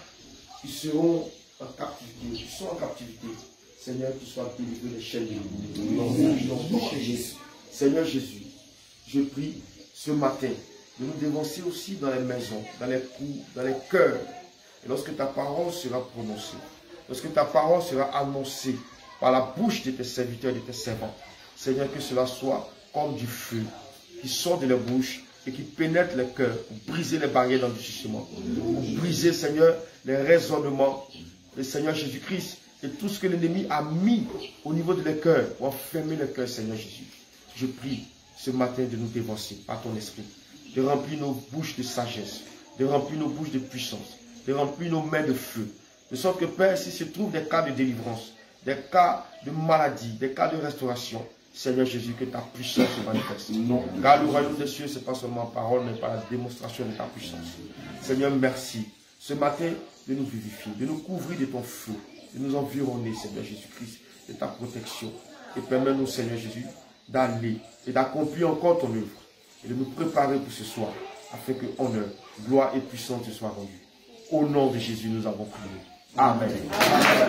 qui seront en captivité, qui sont en captivité, Seigneur, qu'ils soient délivrés des chaînes de l'ennemi. Seigneur Jésus, je prie ce matin de nous dévancer aussi dans les maisons, dans les coups, dans les cœurs. Et lorsque ta parole sera prononcée, lorsque ta parole sera annoncée par la bouche de tes serviteurs et de tes servants, Seigneur, que cela soit comme du feu qui sort de la bouche et qui pénètre les cœurs pour briser les barrières d'endurcissement, pour briser, Seigneur, les raisonnements, le Seigneur Jésus-Christ, et tout ce que l'ennemi a mis au niveau de les cœurs pour enfermer les cœurs, Seigneur Jésus. Je prie ce matin de nous dévancer par ton esprit, de remplir nos bouches de sagesse, de remplir nos bouches de puissance, de remplir nos mains de feu, de sorte que, Père, s'il se trouve des cas de délivrance, des cas de maladie, des cas de restauration, Seigneur Jésus, que ta puissance se manifeste. Car le royaume des cieux, ce n'est pas seulement parole, mais par la démonstration de ta puissance. Seigneur, merci. Ce matin, de nous vivifier, de nous couvrir de ton feu, de nous environner, Seigneur Jésus-Christ, de ta protection. Et permets-nous, Seigneur Jésus, d'aller et d'accomplir encore ton œuvre et de nous préparer pour ce soir, afin que honneur, gloire et puissance te soient rendus. Au nom de Jésus, nous avons prié. Amen. Amen.